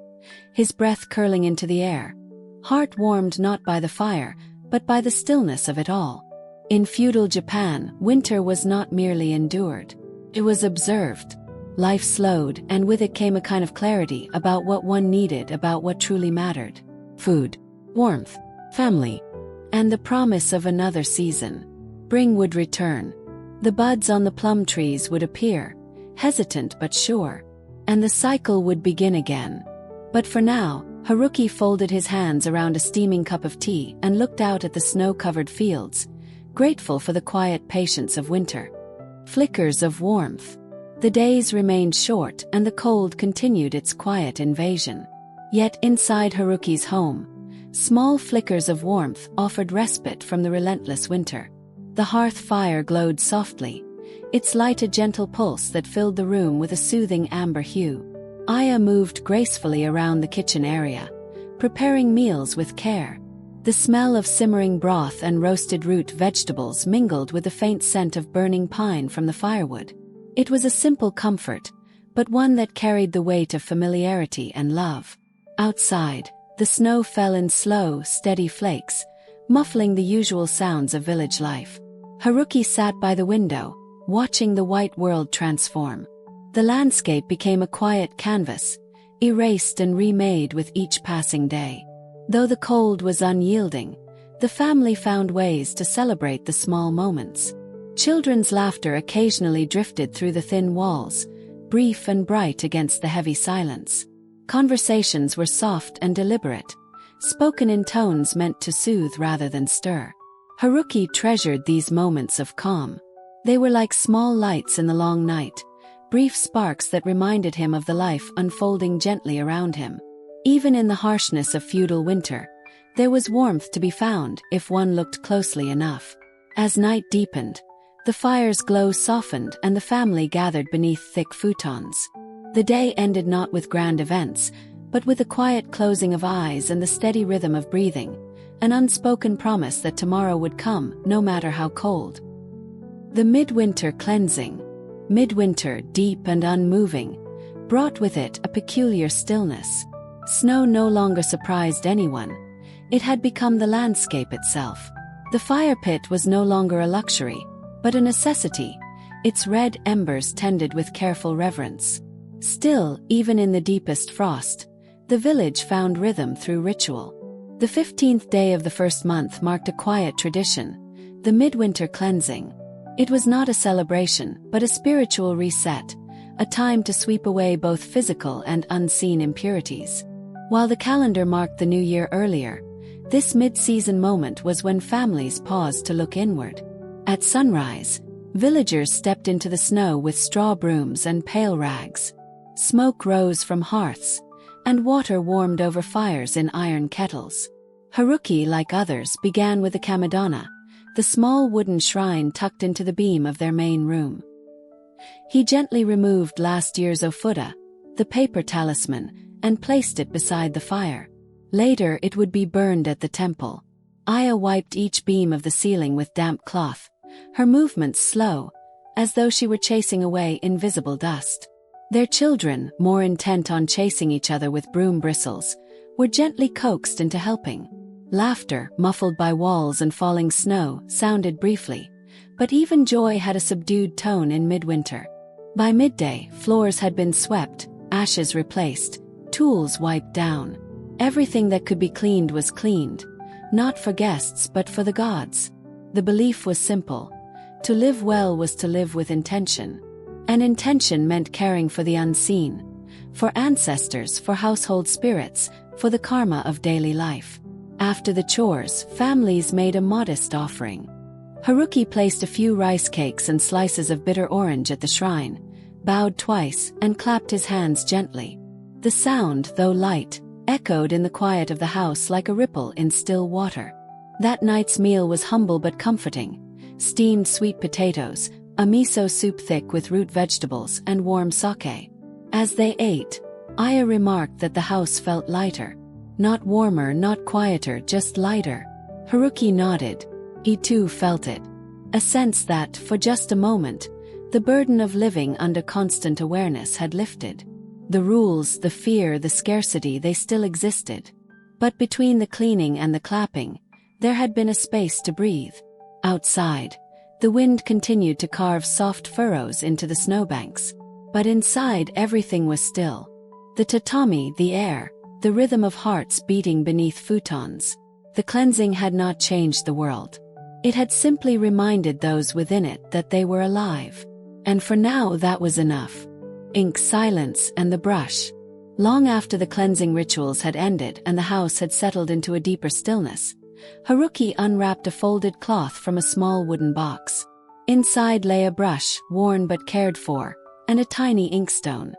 his breath curling into the air, heart warmed not by the fire, but by the stillness of it all. In feudal Japan, winter was not merely endured. It was observed. Life slowed, and with it came a kind of clarity about what one needed, about what truly mattered. Food, warmth, family, and the promise of another season. Spring would return. The buds on the plum trees would appear, hesitant but sure, and the cycle would begin again. But for now, Haruki folded his hands around a steaming cup of tea and looked out at the snow-covered fields, grateful for the quiet patience of winter. Flickers of warmth. The days remained short and the cold continued its quiet invasion. Yet inside Haruki's home, small flickers of warmth offered respite from the relentless winter. The hearth fire glowed softly, its light a gentle pulse that filled the room with a soothing amber hue. Aya moved gracefully around the kitchen area, preparing meals with care. The smell of simmering broth and roasted root vegetables mingled with the faint scent of burning pine from the firewood. It was a simple comfort, but one that carried the weight of familiarity and love. Outside, the snow fell in slow, steady flakes, muffling the usual sounds of village life. Haruki sat by the window, watching the white world transform. The landscape became a quiet canvas, erased and remade with each passing day. Though the cold was unyielding, the family found ways to celebrate the small moments. Children's laughter occasionally drifted through the thin walls, brief and bright against the heavy silence. Conversations were soft and deliberate, spoken in tones meant to soothe rather than stir. Haruki treasured these moments of calm. They were like small lights in the long night, brief sparks that reminded him of the life unfolding gently around him. Even in the harshness of feudal winter, there was warmth to be found if one looked closely enough. As night deepened, the fire's glow softened and the family gathered beneath thick futons. The day ended not with grand events, but with the quiet closing of eyes and the steady rhythm of breathing, an unspoken promise that tomorrow would come, no matter how cold. The midwinter cleansing. Midwinter, deep and unmoving, brought with it a peculiar stillness. Snow no longer surprised anyone. It had become the landscape itself. The fire pit was no longer a luxury, but a necessity, its red embers tended with careful reverence. Still, even in the deepest frost, the village found rhythm through ritual. The 15th day of the first month marked a quiet tradition, the midwinter cleansing. It was not a celebration, but a spiritual reset, a time to sweep away both physical and unseen impurities. While the calendar marked the new year earlier, this mid-season moment was when families paused to look inward. At sunrise, villagers stepped into the snow with straw brooms and pale rags. Smoke rose from hearths, and water warmed over fires in iron kettles. Haruki, like others, began with the kamedana, the small wooden shrine tucked into the beam of their main room. He gently removed last year's ofuda, the paper talisman, and placed it beside the fire. Later it would be burned at the temple. Aya wiped each beam of the ceiling with damp cloth, her movements slow, as though she were chasing away invisible dust. Their children, more intent on chasing each other with broom bristles, were gently coaxed into helping. Laughter, muffled by walls and falling snow, sounded briefly, but even joy had a subdued tone in midwinter. By midday, floors had been swept, ashes replaced, tools wiped down. Everything that could be cleaned was cleaned, not for guests but for the gods. The belief was simple. To live well was to live with intention. And intention meant caring for the unseen, for ancestors, for household spirits, for the karma of daily life. After the chores, families made a modest offering. Haruki placed a few rice cakes and slices of bitter orange at the shrine, bowed twice, and clapped his hands gently. The sound, though light, echoed in the quiet of the house like a ripple in still water. That night's meal was humble but comforting. Steamed sweet potatoes, a miso soup thick with root vegetables, and warm sake. As they ate, Aya remarked that the house felt lighter. Not warmer, not quieter, just lighter. Haruki nodded. He too felt it. A sense that, for just a moment, the burden of living under constant awareness had lifted. The rules, the fear, the scarcity, they still existed. But between the cleaning and the clapping, there had been a space to breathe. Outside, the wind continued to carve soft furrows into the snowbanks. But inside everything was still. The tatami, the air, the rhythm of hearts beating beneath futons. The cleansing had not changed the world. It had simply reminded those within it that they were alive. And for now that was enough. Ink, silence, and the brush. Long after the cleansing rituals had ended and the house had settled into a deeper stillness, Haruki unwrapped a folded cloth from a small wooden box. Inside lay a brush, worn but cared for, and a tiny inkstone.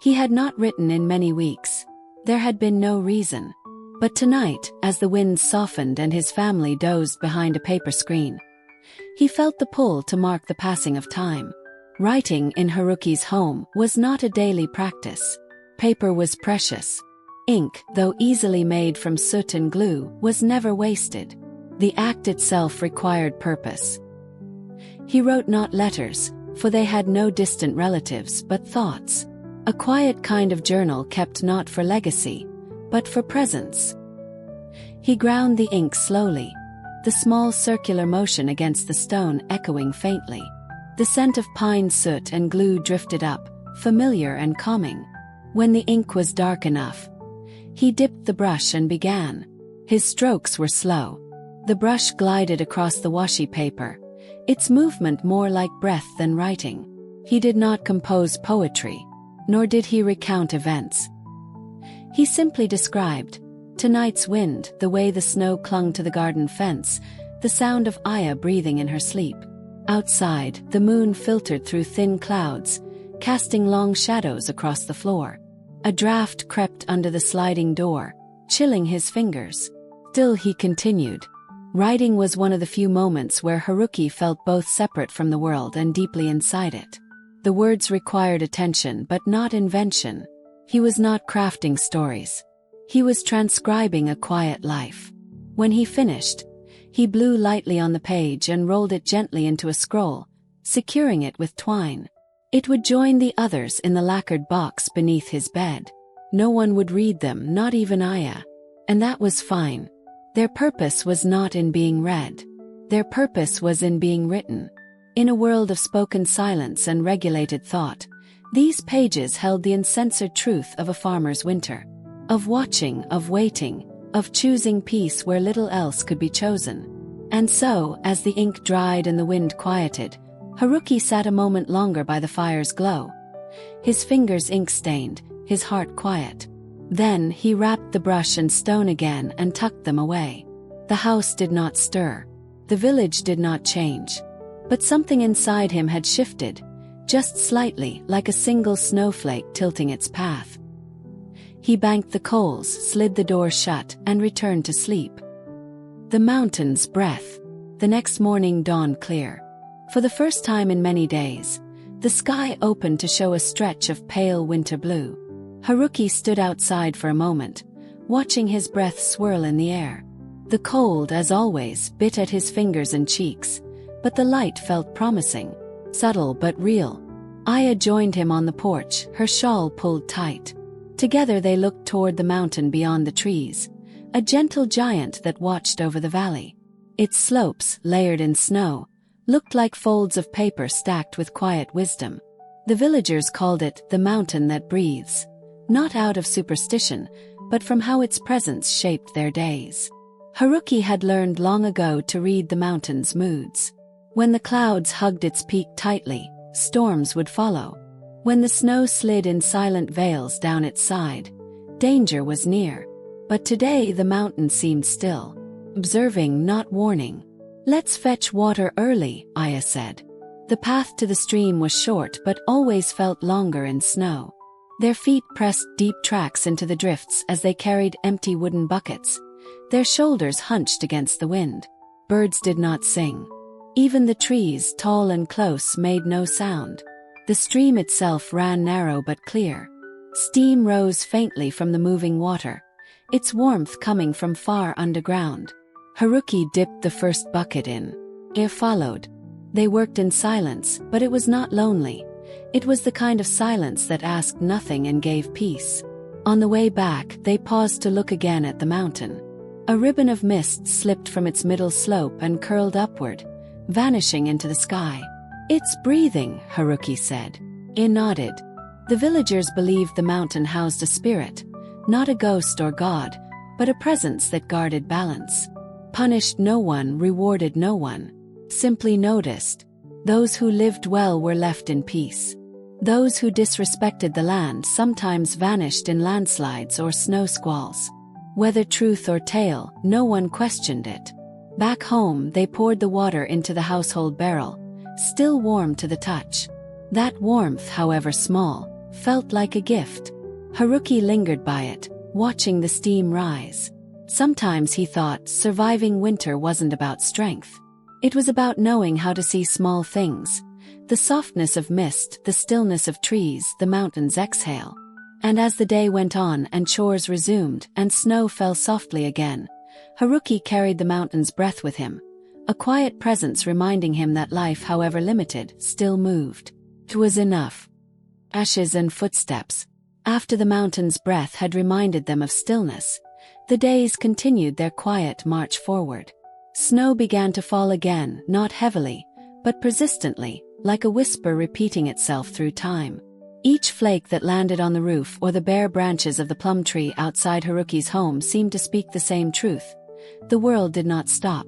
He had not written in many weeks. There had been no reason. But tonight, as the winds softened and his family dozed behind a paper screen, he felt the pull to mark the passing of time. Writing in Haruki's home was not a daily practice. Paper was precious. Ink, though easily made from soot and glue, was never wasted. The act itself required purpose. He wrote not letters, for they had no distant relatives, but thoughts. A quiet kind of journal kept not for legacy, but for presence. He ground the ink slowly, the small circular motion against the stone echoing faintly. The scent of pine soot and glue drifted up, familiar and calming. When the ink was dark enough, he dipped the brush and began. His strokes were slow. The brush glided across the washi paper, its movement more like breath than writing. He did not compose poetry, nor did he recount events. He simply described tonight's wind, the way the snow clung to the garden fence, the sound of Aya breathing in her sleep. Outside, the moon filtered through thin clouds, casting long shadows across the floor. A draft crept under the sliding door, chilling his fingers. Still he continued. Writing was one of the few moments where Haruki felt both separate from the world and deeply inside it. The words required attention but not invention. He was not crafting stories. He was transcribing a quiet life. When he finished, he blew lightly on the page and rolled it gently into a scroll, securing it with twine. It would join the others in the lacquered box beneath his bed. No one would read them, not even Aya. And that was fine. Their purpose was not in being read. Their purpose was in being written. In a world of spoken silence and regulated thought, these pages held the uncensored truth of a farmer's winter. Of watching, of waiting, of choosing peace where little else could be chosen. And so, as the ink dried and the wind quieted, Haruki sat a moment longer by the fire's glow. His fingers ink-stained, his heart quiet. Then he wrapped the brush and stone again and tucked them away. The house did not stir. The village did not change. But something inside him had shifted, just slightly, like a single snowflake tilting its path. He banked the coals, slid the door shut, and returned to sleep. The mountain's breath. The next morning dawned clear. For the first time in many days, the sky opened to show a stretch of pale winter blue. Haruki stood outside for a moment, watching his breath swirl in the air. The cold, as always, bit at his fingers and cheeks, but the light felt promising, subtle but real. Aya joined him on the porch, her shawl pulled tight. Together they looked toward the mountain beyond the trees, a gentle giant that watched over the valley. Its slopes, layered in snow, looked like folds of paper stacked with quiet wisdom. The villagers called it the mountain that breathes, not out of superstition, but from how its presence shaped their days. Haruki had learned long ago to read the mountain's moods. When the clouds hugged its peak tightly, storms would follow. When the snow slid in silent veils down its side, danger was near. But today the mountain seemed still, observing, not warning. "Let's fetch water early," Aya said. The path to the stream was short but always felt longer in snow. Their feet pressed deep tracks into the drifts as they carried empty wooden buckets, their shoulders hunched against the wind. Birds did not sing. Even the trees, tall and close, made no sound. The stream itself ran narrow but clear. Steam rose faintly from the moving water, its warmth coming from far underground. Haruki dipped the first bucket in. Aya followed. They worked in silence, but it was not lonely. It was the kind of silence that asked nothing and gave peace. On the way back, they paused to look again at the mountain. A ribbon of mist slipped from its middle slope and curled upward, vanishing into the sky. "It's breathing," Haruki said. Aya nodded. The villagers believed the mountain housed a spirit, not a ghost or god, but a presence that guarded balance. Punished no one, rewarded no one. Simply noticed. Those who lived well were left in peace. Those who disrespected the land sometimes vanished in landslides or snow squalls. Whether truth or tale, no one questioned it. Back home, they poured the water into the household barrel, still warm to the touch. That warmth, however small, felt like a gift. Haruki lingered by it, watching the steam rise. Sometimes he thought surviving winter wasn't about strength. It was about knowing how to see small things. The softness of mist, the stillness of trees, the mountains' exhale. And as the day went on and chores resumed and snow fell softly again, Haruki carried the mountain's breath with him, a quiet presence reminding him that life, however limited, still moved. It was enough. Ashes and footsteps. After the mountain's breath had reminded them of stillness, the days continued their quiet march forward. Snow began to fall again, not heavily, but persistently, like a whisper repeating itself through time. Each flake that landed on the roof or the bare branches of the plum tree outside Haruki's home seemed to speak the same truth. The world did not stop.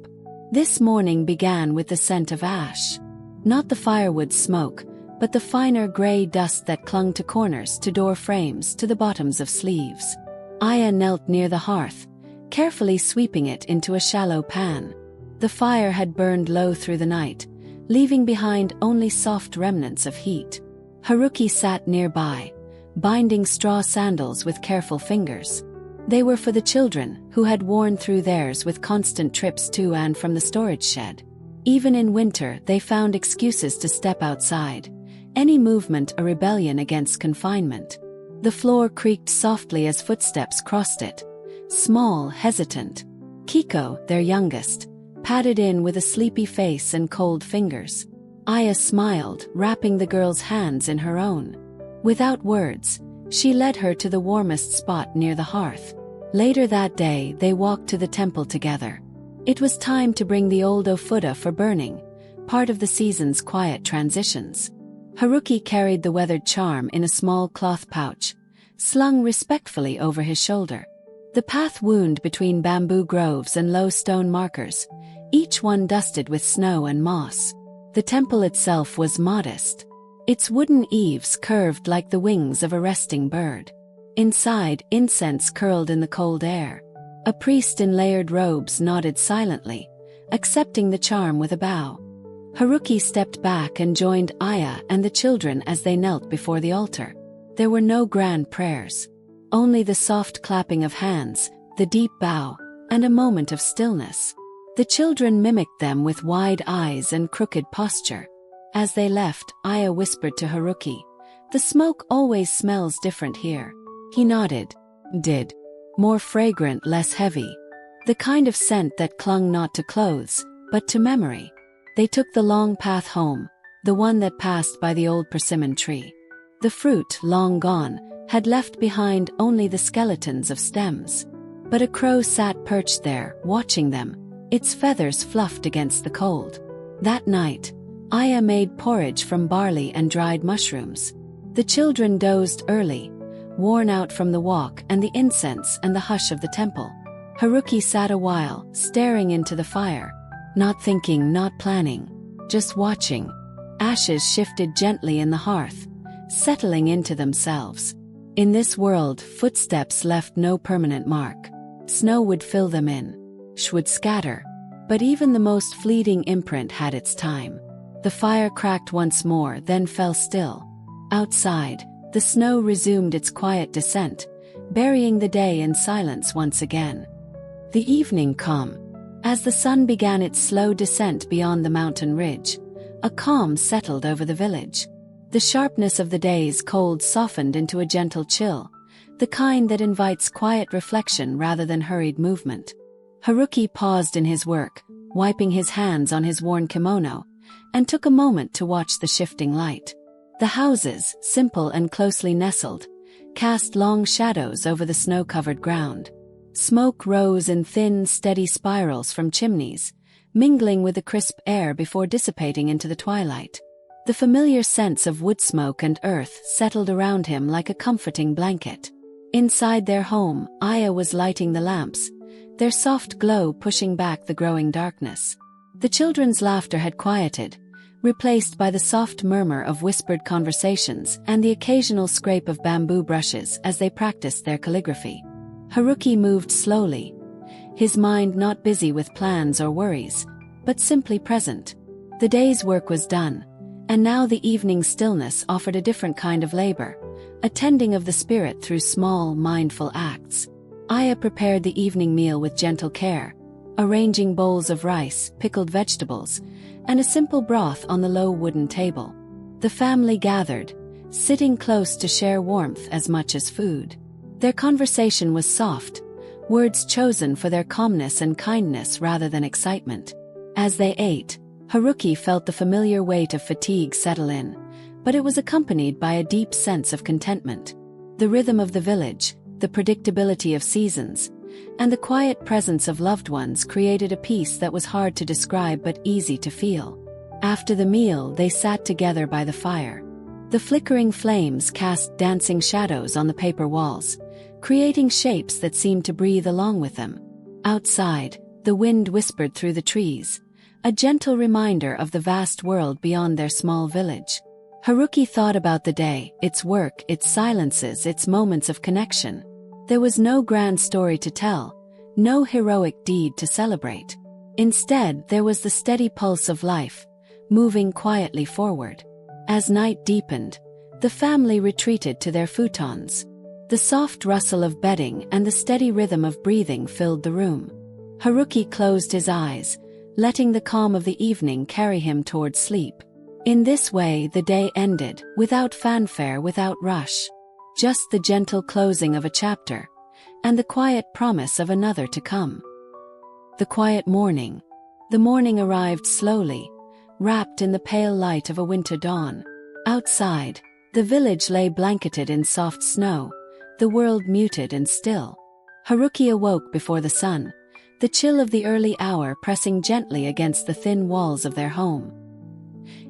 This morning began with the scent of ash. Not the firewood smoke, but the finer gray dust that clung to corners, to door frames, to the bottoms of sleeves. Aya knelt near the hearth, carefully sweeping it into a shallow pan. The fire had burned low through the night, leaving behind only soft remnants of heat. Haruki sat nearby, binding straw sandals with careful fingers. They were for the children, who had worn through theirs with constant trips to and from the storage shed. Even in winter, they found excuses to step outside, any movement a rebellion against confinement. The floor creaked softly as footsteps crossed it, small, hesitant. Kiko, their youngest, padded in with a sleepy face and cold fingers. Aya smiled, wrapping the girl's hands in her own. Without words, she led her to the warmest spot near the hearth. Later that day, they walked to the temple together. It was time to bring the old ofuda for burning, part of the season's quiet transitions. Haruki carried the weathered charm in a small cloth pouch, slung respectfully over his shoulder. The path wound between bamboo groves and low stone markers, each one dusted with snow and moss. The temple itself was modest. Its wooden eaves curved like the wings of a resting bird. Inside, incense curled in the cold air. A priest in layered robes nodded silently, accepting the charm with a bow. Haruki stepped back and joined Aya and the children as they knelt before the altar. There were no grand prayers. Only the soft clapping of hands, the deep bow, and a moment of stillness. The children mimicked them with wide eyes and crooked posture. As they left, Aya whispered to Haruki, "The smoke always smells different here." He nodded. Did. More fragrant, less heavy. The kind of scent that clung not to clothes, but to memory. They took the long path home, the one that passed by the old persimmon tree. The fruit, long gone, had left behind only the skeletons of stems. But a crow sat perched there, watching them, its feathers fluffed against the cold. That night, Aya made porridge from barley and dried mushrooms. The children dozed early, worn out from the walk and the incense and the hush of the temple. Haruki sat a while, staring into the fire, not thinking, not planning, just watching. Ashes shifted gently in the hearth, settling into themselves. In this world, footsteps left no permanent mark. Snow would fill them in. Ash would scatter. But even the most fleeting imprint had its time. The fire cracked once more, then fell still. Outside, the snow resumed its quiet descent, burying the day in silence once again. The evening come. As the sun began its slow descent beyond the mountain ridge, a calm settled over the village. The sharpness of the day's cold softened into a gentle chill, the kind that invites quiet reflection rather than hurried movement. Haruki paused in his work, wiping his hands on his worn kimono, and took a moment to watch the shifting light. The houses, simple and closely nestled, cast long shadows over the snow-covered ground. Smoke rose in thin, steady spirals from chimneys, mingling with the crisp air before dissipating into the twilight. The familiar scents of wood smoke and earth settled around him like a comforting blanket. Inside their home, Aya was lighting the lamps, their soft glow pushing back the growing darkness. The children's laughter had quieted, replaced by the soft murmur of whispered conversations and the occasional scrape of bamboo brushes as they practiced their calligraphy. Haruki moved slowly, his mind not busy with plans or worries, but simply present. The day's work was done, and now the evening stillness offered a different kind of labor, a tending of the spirit through small, mindful acts. Aya prepared the evening meal with gentle care, arranging bowls of rice, pickled vegetables, and a simple broth on the low wooden table. The family gathered, sitting close to share warmth as much as food. Their conversation was soft, words chosen for their calmness and kindness rather than excitement. As they ate, Haruki felt the familiar weight of fatigue settle in, but it was accompanied by a deep sense of contentment. The rhythm of the village, the predictability of seasons, and the quiet presence of loved ones created a peace that was hard to describe but easy to feel. After the meal, they sat together by the fire. The flickering flames cast dancing shadows on the paper walls, creating shapes that seemed to breathe along with them. Outside, the wind whispered through the trees, a gentle reminder of the vast world beyond their small village. Haruki thought about the day, its work, its silences, its moments of connection. There was no grand story to tell, no heroic deed to celebrate. Instead, there was the steady pulse of life, moving quietly forward. As night deepened, the family retreated to their futons. The soft rustle of bedding and the steady rhythm of breathing filled the room. Haruki closed his eyes, letting the calm of the evening carry him toward sleep. In this way the day ended, without fanfare, without rush. Just the gentle closing of a chapter, and the quiet promise of another to come. The quiet morning. The morning arrived slowly, wrapped in the pale light of a winter dawn. Outside, the village lay blanketed in soft snow, the world muted and still. Haruki awoke before the sun, the chill of the early hour pressing gently against the thin walls of their home.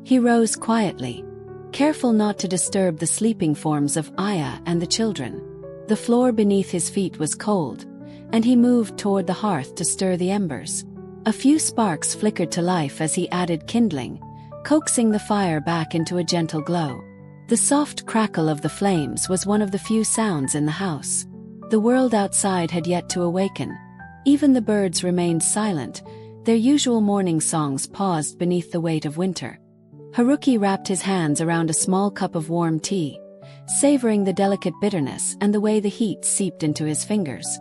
He rose quietly, careful not to disturb the sleeping forms of Aya and the children. The floor beneath his feet was cold, and he moved toward the hearth to stir the embers. A few sparks flickered to life as he added kindling, coaxing the fire back into a gentle glow. The soft crackle of the flames was one of the few sounds in the house. The world outside had yet to awaken. Even the birds remained silent, their usual morning songs paused beneath the weight of winter. Haruki wrapped his hands around a small cup of warm tea, savoring the delicate bitterness and the way the heat seeped into his fingers.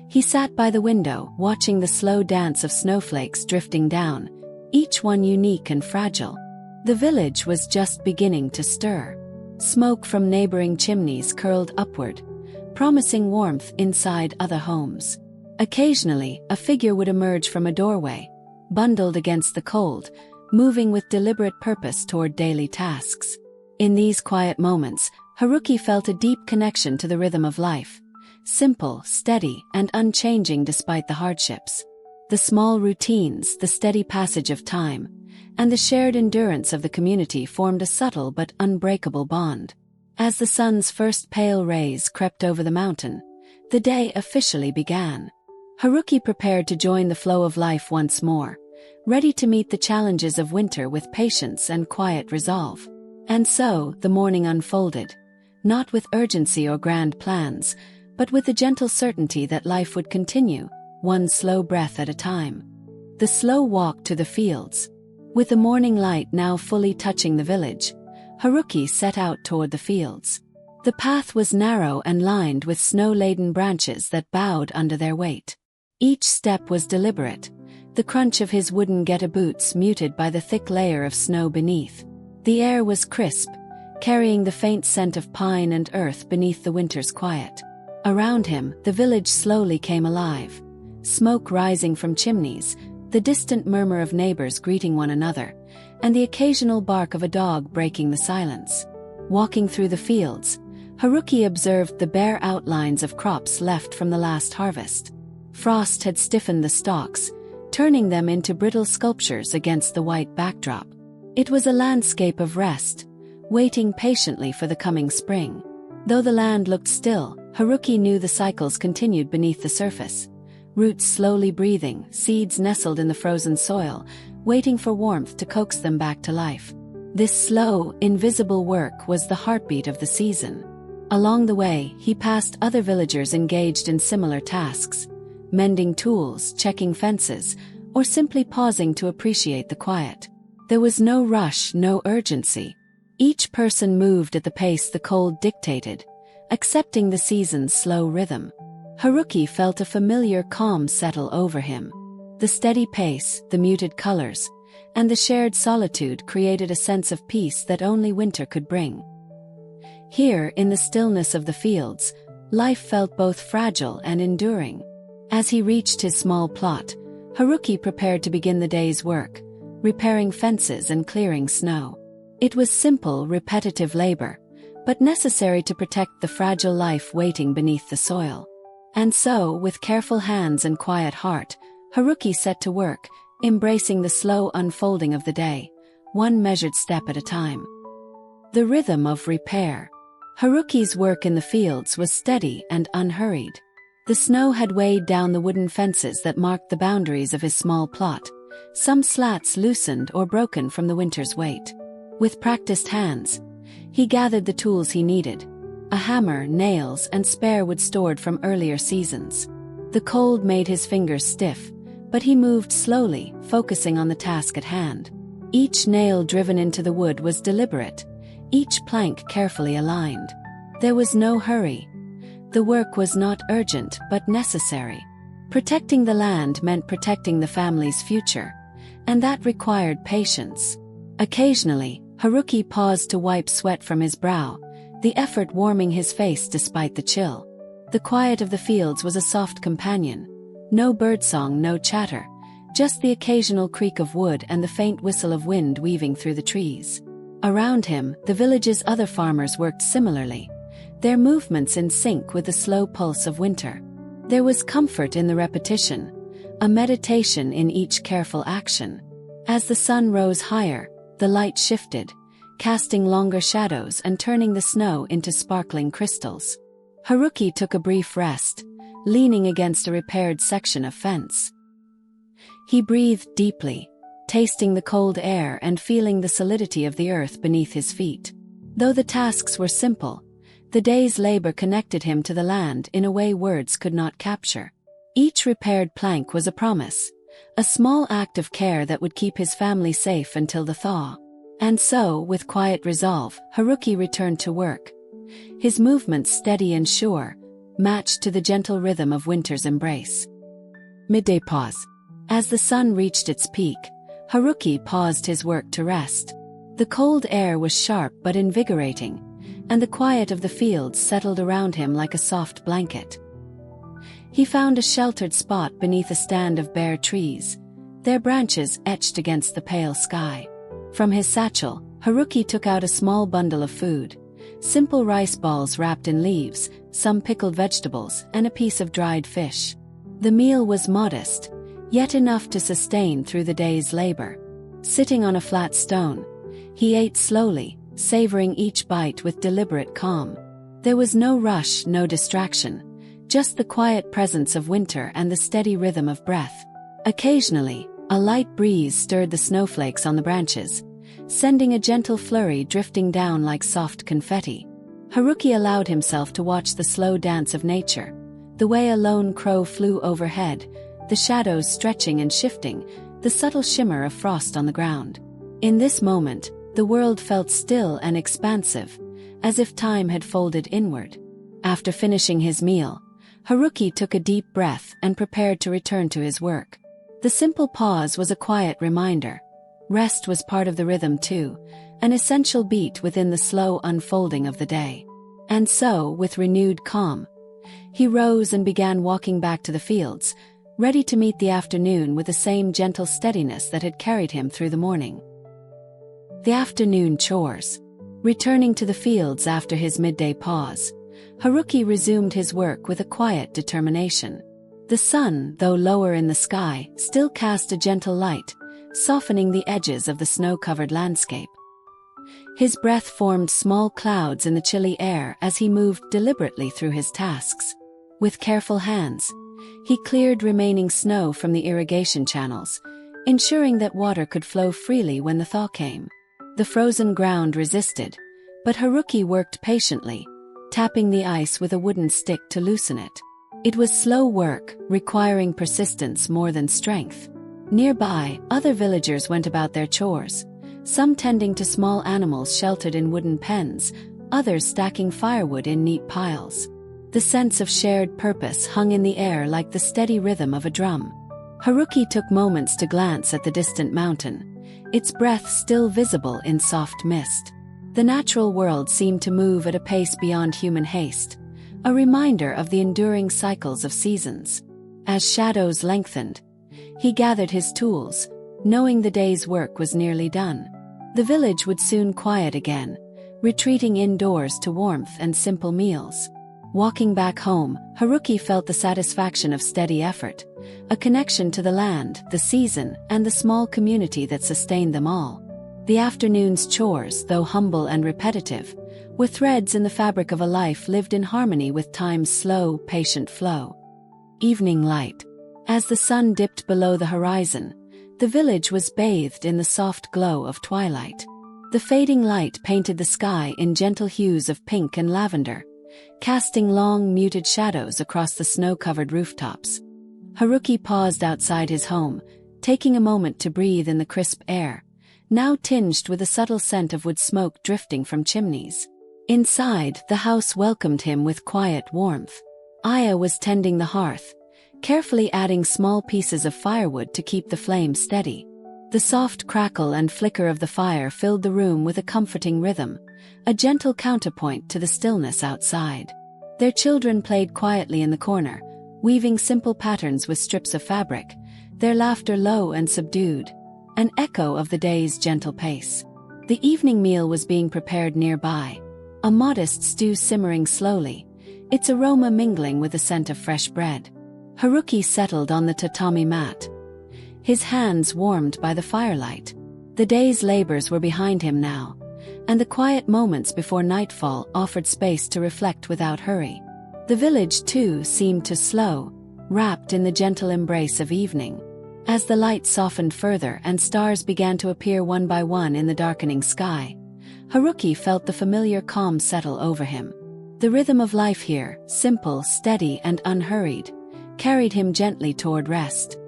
He sat by the window, watching the slow dance of snowflakes drifting down, each one unique and fragile. The village was just beginning to stir. Smoke from neighboring chimneys curled upward, promising warmth inside other homes. Occasionally, a figure would emerge from a doorway, bundled against the cold, moving with deliberate purpose toward daily tasks. In these quiet moments, Haruki felt a deep connection to the rhythm of life, simple, steady, and unchanging despite the hardships. The small routines, the steady passage of time, and the shared endurance of the community formed a subtle but unbreakable bond. As the sun's first pale rays crept over the mountain, the day officially began. Haruki prepared to join the flow of life once more, ready to meet the challenges of winter with patience and quiet resolve. And so, the morning unfolded, not with urgency or grand plans, but with the gentle certainty that life would continue, one slow breath at a time. The slow walk to the fields. With the morning light now fully touching the village, Haruki set out toward the fields. The path was narrow and lined with snow-laden branches that bowed under their weight. Each step was deliberate, the crunch of his wooden geta boots muted by the thick layer of snow beneath. The air was crisp, carrying the faint scent of pine and earth beneath the winter's quiet. Around him, the village slowly came alive, smoke rising from chimneys, the distant murmur of neighbors greeting one another, and the occasional bark of a dog breaking the silence. Walking through the fields, Haruki observed the bare outlines of crops left from the last harvest. Frost had stiffened the stalks, turning them into brittle sculptures against the white backdrop. It was a landscape of rest, waiting patiently for the coming spring. Though the land looked still, Haruki knew the cycles continued beneath the surface. Roots slowly breathing, seeds nestled in the frozen soil, waiting for warmth to coax them back to life. This slow, invisible work was the heartbeat of the season. Along the way, he passed other villagers engaged in similar tasks, mending tools, checking fences, or simply pausing to appreciate the quiet. There was no rush, no urgency. Each person moved at the pace the cold dictated, accepting the season's slow rhythm. Haruki felt a familiar calm settle over him. The steady pace, the muted colors, and the shared solitude created a sense of peace that only winter could bring. Here, in the stillness of the fields, life felt both fragile and enduring. As he reached his small plot, Haruki prepared to begin the day's work, repairing fences and clearing snow. It was simple, repetitive labor, but necessary to protect the fragile life waiting beneath the soil. And so, with careful hands and quiet heart, Haruki set to work, embracing the slow unfolding of the day, one measured step at a time. The rhythm of repair. Haruki's work in the fields was steady and unhurried. The snow had weighed down the wooden fences that marked the boundaries of his small plot, some slats loosened or broken from the winter's weight. With practiced hands, he gathered the tools he needed: a hammer, nails, and spare wood stored from earlier seasons. The cold made his fingers stiff, but he moved slowly, focusing on the task at hand. Each nail driven into the wood was deliberate, each plank carefully aligned. There was no hurry. The work was not urgent but necessary. Protecting the land meant protecting the family's future, and that required patience. Occasionally, Haruki paused to wipe sweat from his brow, the effort warming his face despite the chill. The quiet of the fields was a soft companion. No birdsong, no chatter, just the occasional creak of wood and the faint whistle of wind weaving through the trees. Around him, the village's other farmers worked similarly, their movements in sync with the slow pulse of winter. There was comfort in the repetition, a meditation in each careful action. As the sun rose higher, the light shifted, casting longer shadows and turning the snow into sparkling crystals. Haruki took a brief rest, leaning against a repaired section of fence. He breathed deeply, tasting the cold air and feeling the solidity of the earth beneath his feet. Though the tasks were simple, the day's labor connected him to the land in a way words could not capture. Each repaired plank was a promise, a small act of care that would keep his family safe until the thaw. And so, with quiet resolve, Haruki returned to work. His movements steady and sure, matched to the gentle rhythm of winter's embrace. Midday pause. As the sun reached its peak, Haruki paused his work to rest. The cold air was sharp but invigorating, and the quiet of the fields settled around him like a soft blanket. He found a sheltered spot beneath a stand of bare trees, their branches etched against the pale sky. From his satchel, Haruki took out a small bundle of food: simple rice balls wrapped in leaves, some pickled vegetables, and a piece of dried fish. The meal was modest, yet enough to sustain through the day's labor. Sitting on a flat stone, he ate slowly, savoring each bite with deliberate calm. There was no rush, no distraction, just the quiet presence of winter and the steady rhythm of breath. Occasionally, a light breeze stirred the snowflakes on the branches, sending a gentle flurry drifting down like soft confetti. Haruki allowed himself to watch the slow dance of nature, the way a lone crow flew overhead, the shadows stretching and shifting, the subtle shimmer of frost on the ground. In this moment, the world felt still and expansive, as if time had folded inward. After finishing his meal, Haruki took a deep breath and prepared to return to his work. The simple pause was a quiet reminder. Rest was part of the rhythm too, an essential beat within the slow unfolding of the day. And so, with renewed calm, he rose and began walking back to the fields, ready to meet the afternoon with the same gentle steadiness that had carried him through the morning. The afternoon chores. Returning to the fields after his midday pause, Haruki resumed his work with a quiet determination. The sun, though lower in the sky, still cast a gentle light, softening the edges of the snow-covered landscape. His breath formed small clouds in the chilly air as he moved deliberately through his tasks. With careful hands, he cleared remaining snow from the irrigation channels, ensuring that water could flow freely when the thaw came. The frozen ground resisted, but Haruki worked patiently, tapping the ice with a wooden stick to loosen it. It was slow work, requiring persistence more than strength. Nearby, other villagers went about their chores, some tending to small animals sheltered in wooden pens, others stacking firewood in neat piles. The sense of shared purpose hung in the air like the steady rhythm of a drum. Haruki took moments to glance at the distant mountain, its breath still visible in soft mist. The natural world seemed to move at a pace beyond human haste, a reminder of the enduring cycles of seasons. As shadows lengthened, he gathered his tools, knowing the day's work was nearly done. The village would soon quiet again, retreating indoors to warmth and simple meals. Walking back home, Haruki felt the satisfaction of steady effort, a connection to the land, the season, and the small community that sustained them all. The afternoon's chores, though humble and repetitive, were threads in the fabric of a life lived in harmony with time's slow, patient flow. Evening light. As the sun dipped below the horizon, the village was bathed in the soft glow of twilight. The fading light painted the sky in gentle hues of pink and lavender, casting long, muted shadows across the snow-covered rooftops. Haruki paused outside his home, taking a moment to breathe in the crisp air, now tinged with a subtle scent of wood smoke drifting from chimneys. Inside, the house welcomed him with quiet warmth. Aya was tending the hearth, carefully adding small pieces of firewood to keep the flame steady. The soft crackle and flicker of the fire filled the room with a comforting rhythm, a gentle counterpoint to the stillness outside. Their children played quietly in the corner, weaving simple patterns with strips of fabric, their laughter low and subdued, an echo of the day's gentle pace. The evening meal was being prepared nearby, a modest stew simmering slowly, its aroma mingling with the scent of fresh bread. Haruki settled on the tatami mat, his hands warmed by the firelight. The day's labors were behind him now, and the quiet moments before nightfall offered space to reflect without hurry. The village, too, seemed to slow, wrapped in the gentle embrace of evening. As the light softened further and stars began to appear one by one in the darkening sky, Haruki felt the familiar calm settle over him. The rhythm of life here, simple, steady, and unhurried, carried him gently toward rest.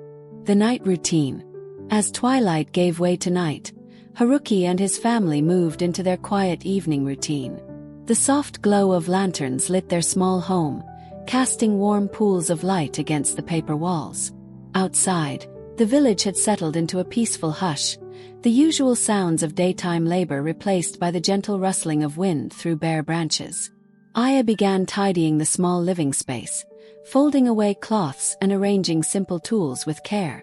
The night routine. As twilight gave way to night, Haruki and his family moved into their quiet evening routine. The soft glow of lanterns lit their small home, casting warm pools of light against the paper walls. Outside, the village had settled into a peaceful hush, the usual sounds of daytime labor replaced by the gentle rustling of wind through bare branches. Aya began tidying the small living space, folding away cloths and arranging simple tools with care.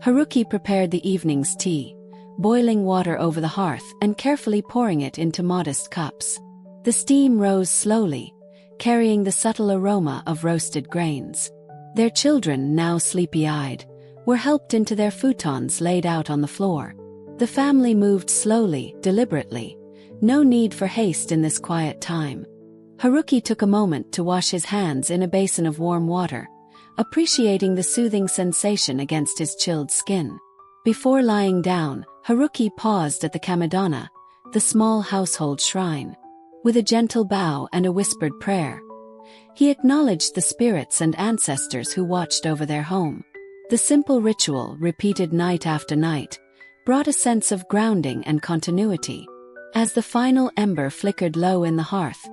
Haruki prepared the evening's tea, boiling water over the hearth and carefully pouring it into modest cups. The steam rose slowly, carrying the subtle aroma of roasted grains. Their children, now sleepy-eyed, were helped into their futons laid out on the floor. The family moved slowly, deliberately, no need for haste in this quiet time. Haruki took a moment to wash his hands in a basin of warm water, appreciating the soothing sensation against his chilled skin. Before lying down, Haruki paused at the kamedana, the small household shrine. With a gentle bow and a whispered prayer, he acknowledged the spirits and ancestors who watched over their home. The simple ritual, repeated night after night, brought a sense of grounding and continuity. As the final ember flickered low in the hearth,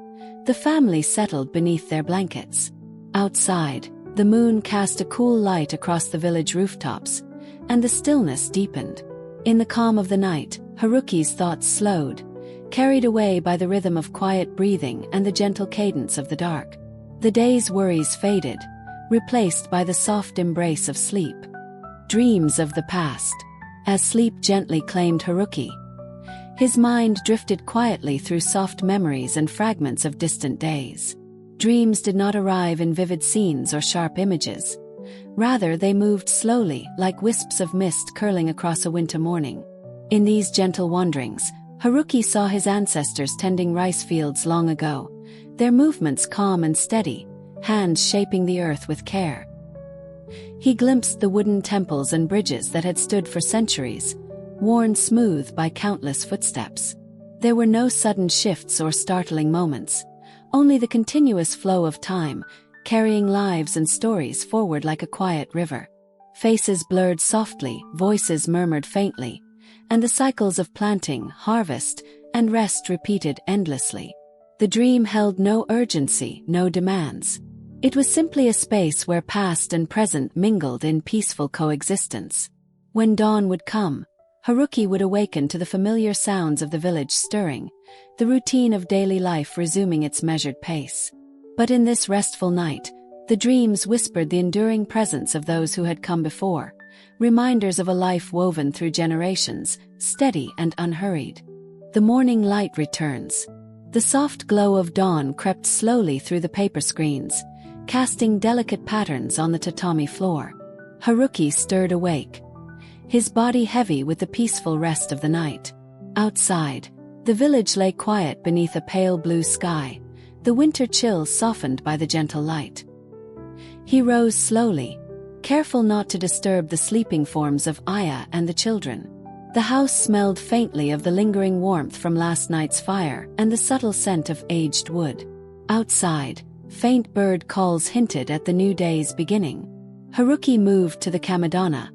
the family settled beneath their blankets. Outside, the moon cast a cool light across the village rooftops, and the stillness deepened. In the calm of the night, Haruki's thoughts slowed, carried away by the rhythm of quiet breathing and the gentle cadence of the dark. The day's worries faded, replaced by the soft embrace of sleep. Dreams of the past. As sleep gently claimed Haruki, his mind drifted quietly through soft memories and fragments of distant days. Dreams did not arrive in vivid scenes or sharp images. Rather, they moved slowly, like wisps of mist curling across a winter morning. In these gentle wanderings, Haruki saw his ancestors tending rice fields long ago, their movements calm and steady, hands shaping the earth with care. he glimpsed the wooden temples and bridges that had stood for centuries, worn smooth by countless footsteps. There were no sudden shifts or startling moments, only the continuous flow of time, carrying lives and stories forward like a quiet river. Faces blurred softly, voices murmured faintly, and the cycles of planting, harvest, and rest repeated endlessly. The dream held no urgency, no demands. It was simply a space where past and present mingled in peaceful coexistence. When dawn would come, Haruki would awaken to the familiar sounds of the village stirring, the routine of daily life resuming its measured pace. But in this restful night, the dreams whispered the enduring presence of those who had come before, reminders of a life woven through generations, steady and unhurried. The morning light returns. The soft glow of dawn crept slowly through the paper screens, casting delicate patterns on the tatami floor. Haruki stirred awake, his body heavy with the peaceful rest of the night. Outside, the village lay quiet beneath a pale blue sky, the winter chill softened by the gentle light. He rose slowly, careful not to disturb the sleeping forms of Aya and the children. The house smelled faintly of the lingering warmth from last night's fire and the subtle scent of aged wood. Outside, faint bird calls hinted at the new day's beginning. Haruki moved to the kamedana,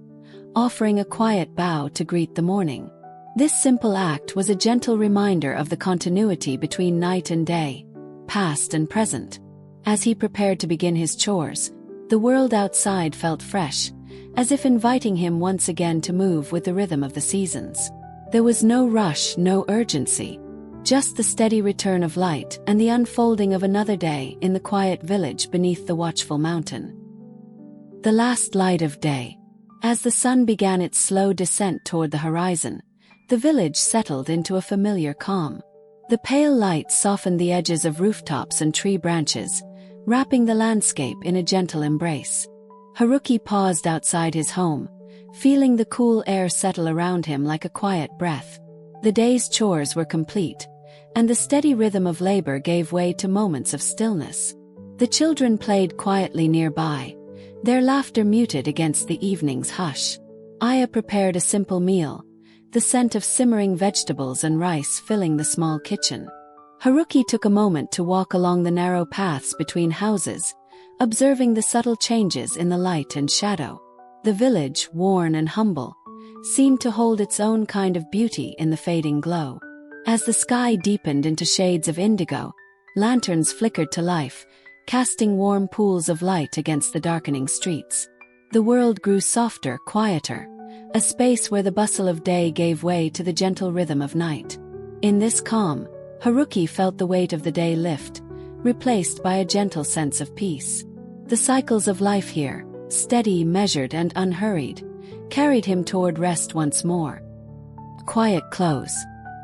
offering a quiet bow to greet the morning. This simple act was a gentle reminder of the continuity between night and day, past and present. As he prepared to begin his chores, the world outside felt fresh, as if inviting him once again to move with the rhythm of the seasons. There was no rush, no urgency, just the steady return of light and the unfolding of another day in the quiet village beneath the watchful mountain. The last light of day. As the sun began its slow descent toward the horizon, the village settled into a familiar calm. The pale light softened the edges of rooftops and tree branches, wrapping the landscape in a gentle embrace. Haruki paused outside his home, feeling the cool air settle around him like a quiet breath. The day's chores were complete, and the steady rhythm of labor gave way to moments of stillness. The children played quietly nearby, their laughter muted against the evening's hush. Aya prepared a simple meal, the scent of simmering vegetables and rice filling the small kitchen. Haruki took a moment to walk along the narrow paths between houses, observing the subtle changes in the light and shadow. The village, worn and humble, seemed to hold its own kind of beauty in the fading glow. As the sky deepened into shades of indigo, lanterns flickered to life, casting warm pools of light against the darkening streets. The world grew softer, quieter, a space where the bustle of day gave way to the gentle rhythm of night. In this calm, Haruki felt the weight of the day lift, replaced by a gentle sense of peace. The cycles of life here, steady, measured, and unhurried, carried him toward rest once more. Quiet close.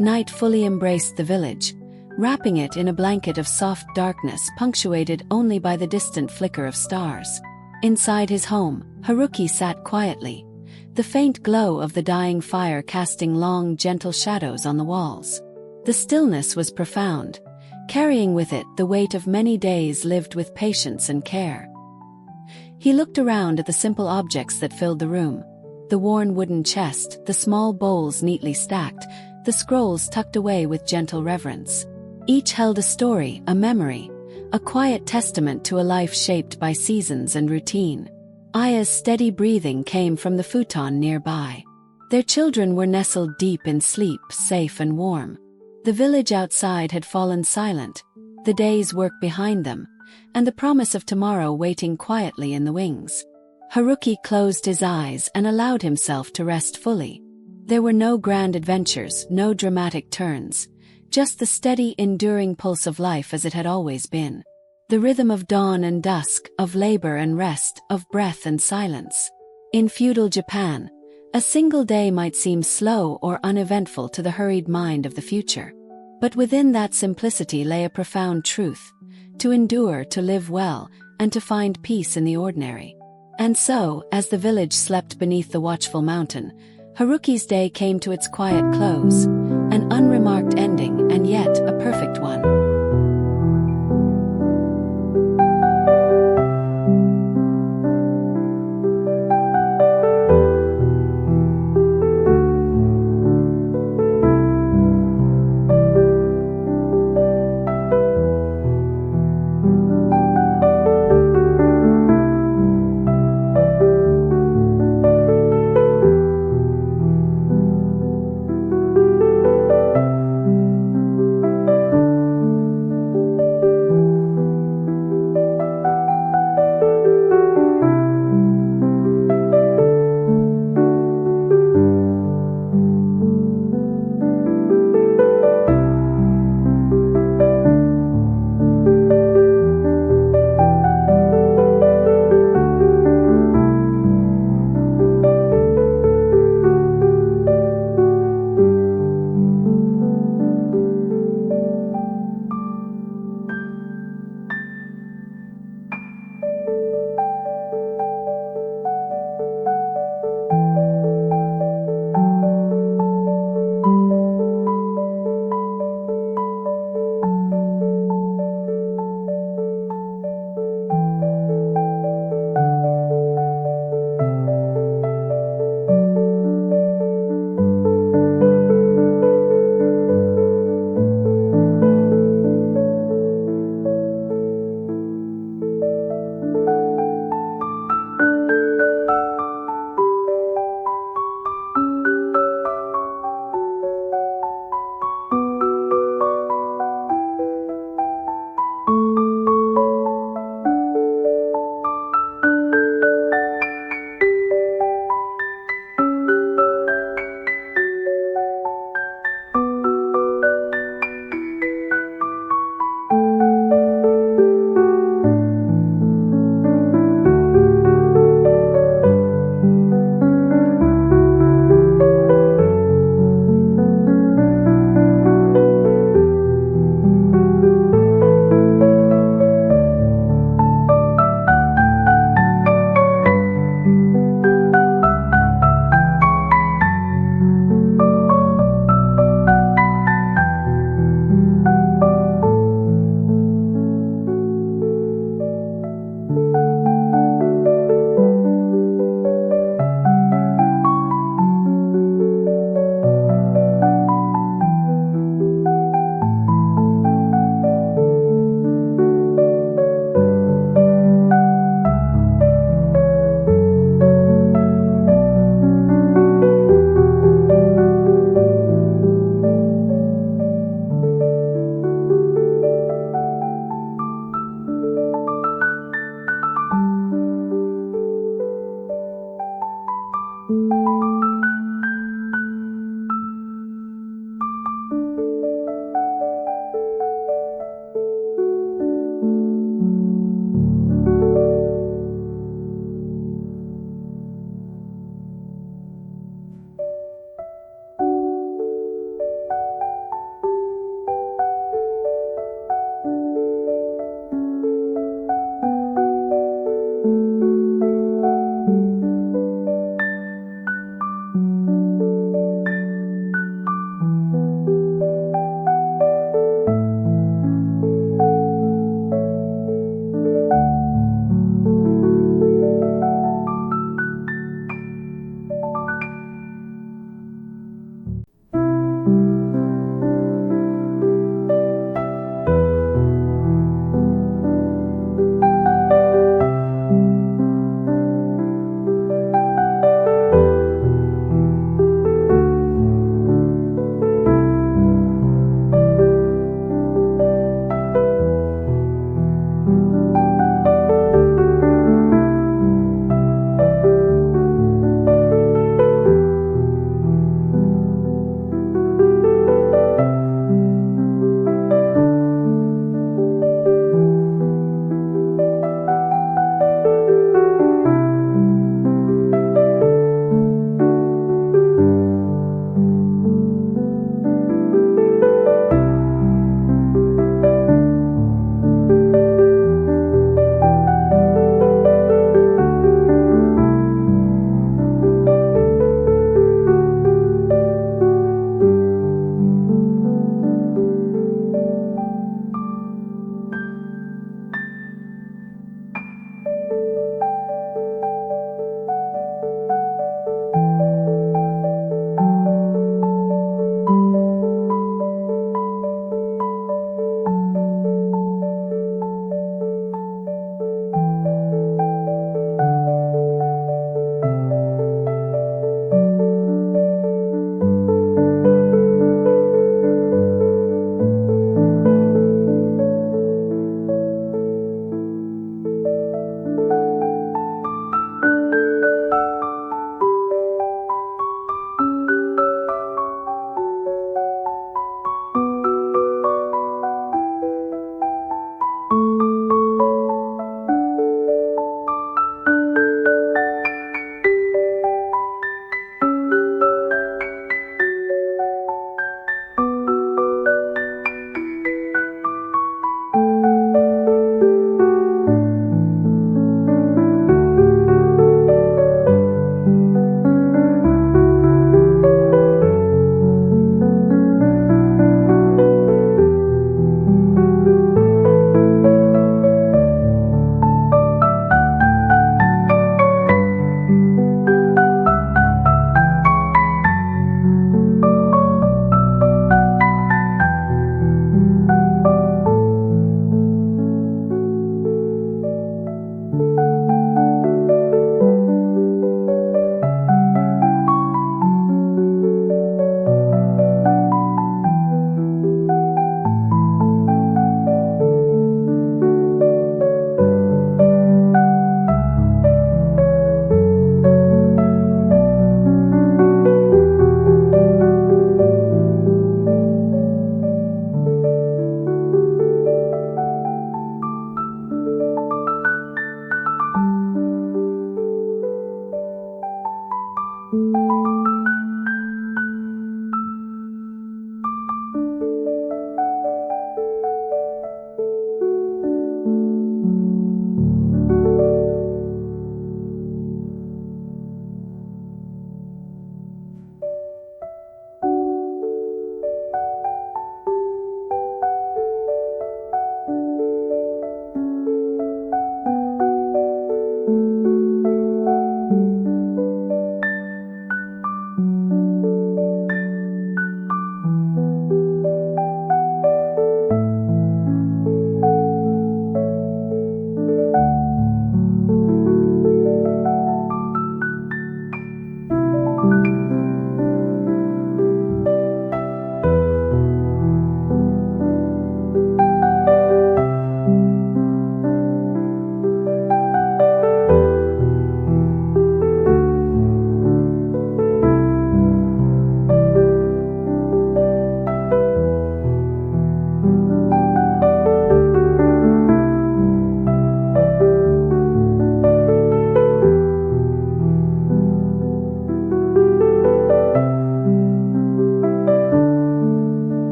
Night fully embraced the village, wrapping it in a blanket of soft darkness punctuated only by the distant flicker of stars. Inside his home, Haruki sat quietly, the faint glow of the dying fire casting long, gentle shadows on the walls. The stillness was profound, carrying with it the weight of many days lived with patience and care. He looked around at the simple objects that filled the room, the worn wooden chest, the small bowls neatly stacked, the scrolls tucked away with gentle reverence. Each held a story, a memory, a quiet testament to a life shaped by seasons and routine. Aya's steady breathing came from the futon nearby. Their children were nestled deep in sleep, safe and warm. The village outside had fallen silent, the day's work behind them, and the promise of tomorrow waiting quietly in the wings. Haruki closed his eyes and allowed himself to rest fully. There were no grand adventures, no dramatic turns, just the steady, enduring pulse of life as it had always been. The rhythm of dawn and dusk, of labor and rest, of breath and silence. In feudal Japan, a single day might seem slow or uneventful to the hurried mind of the future. But within that simplicity lay a profound truth: to endure, to live well, and to find peace in the ordinary. And so, as the village slept beneath the watchful mountain, Haruki's day came to its quiet close, an unremarked ending and yet a perfect one.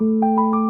you.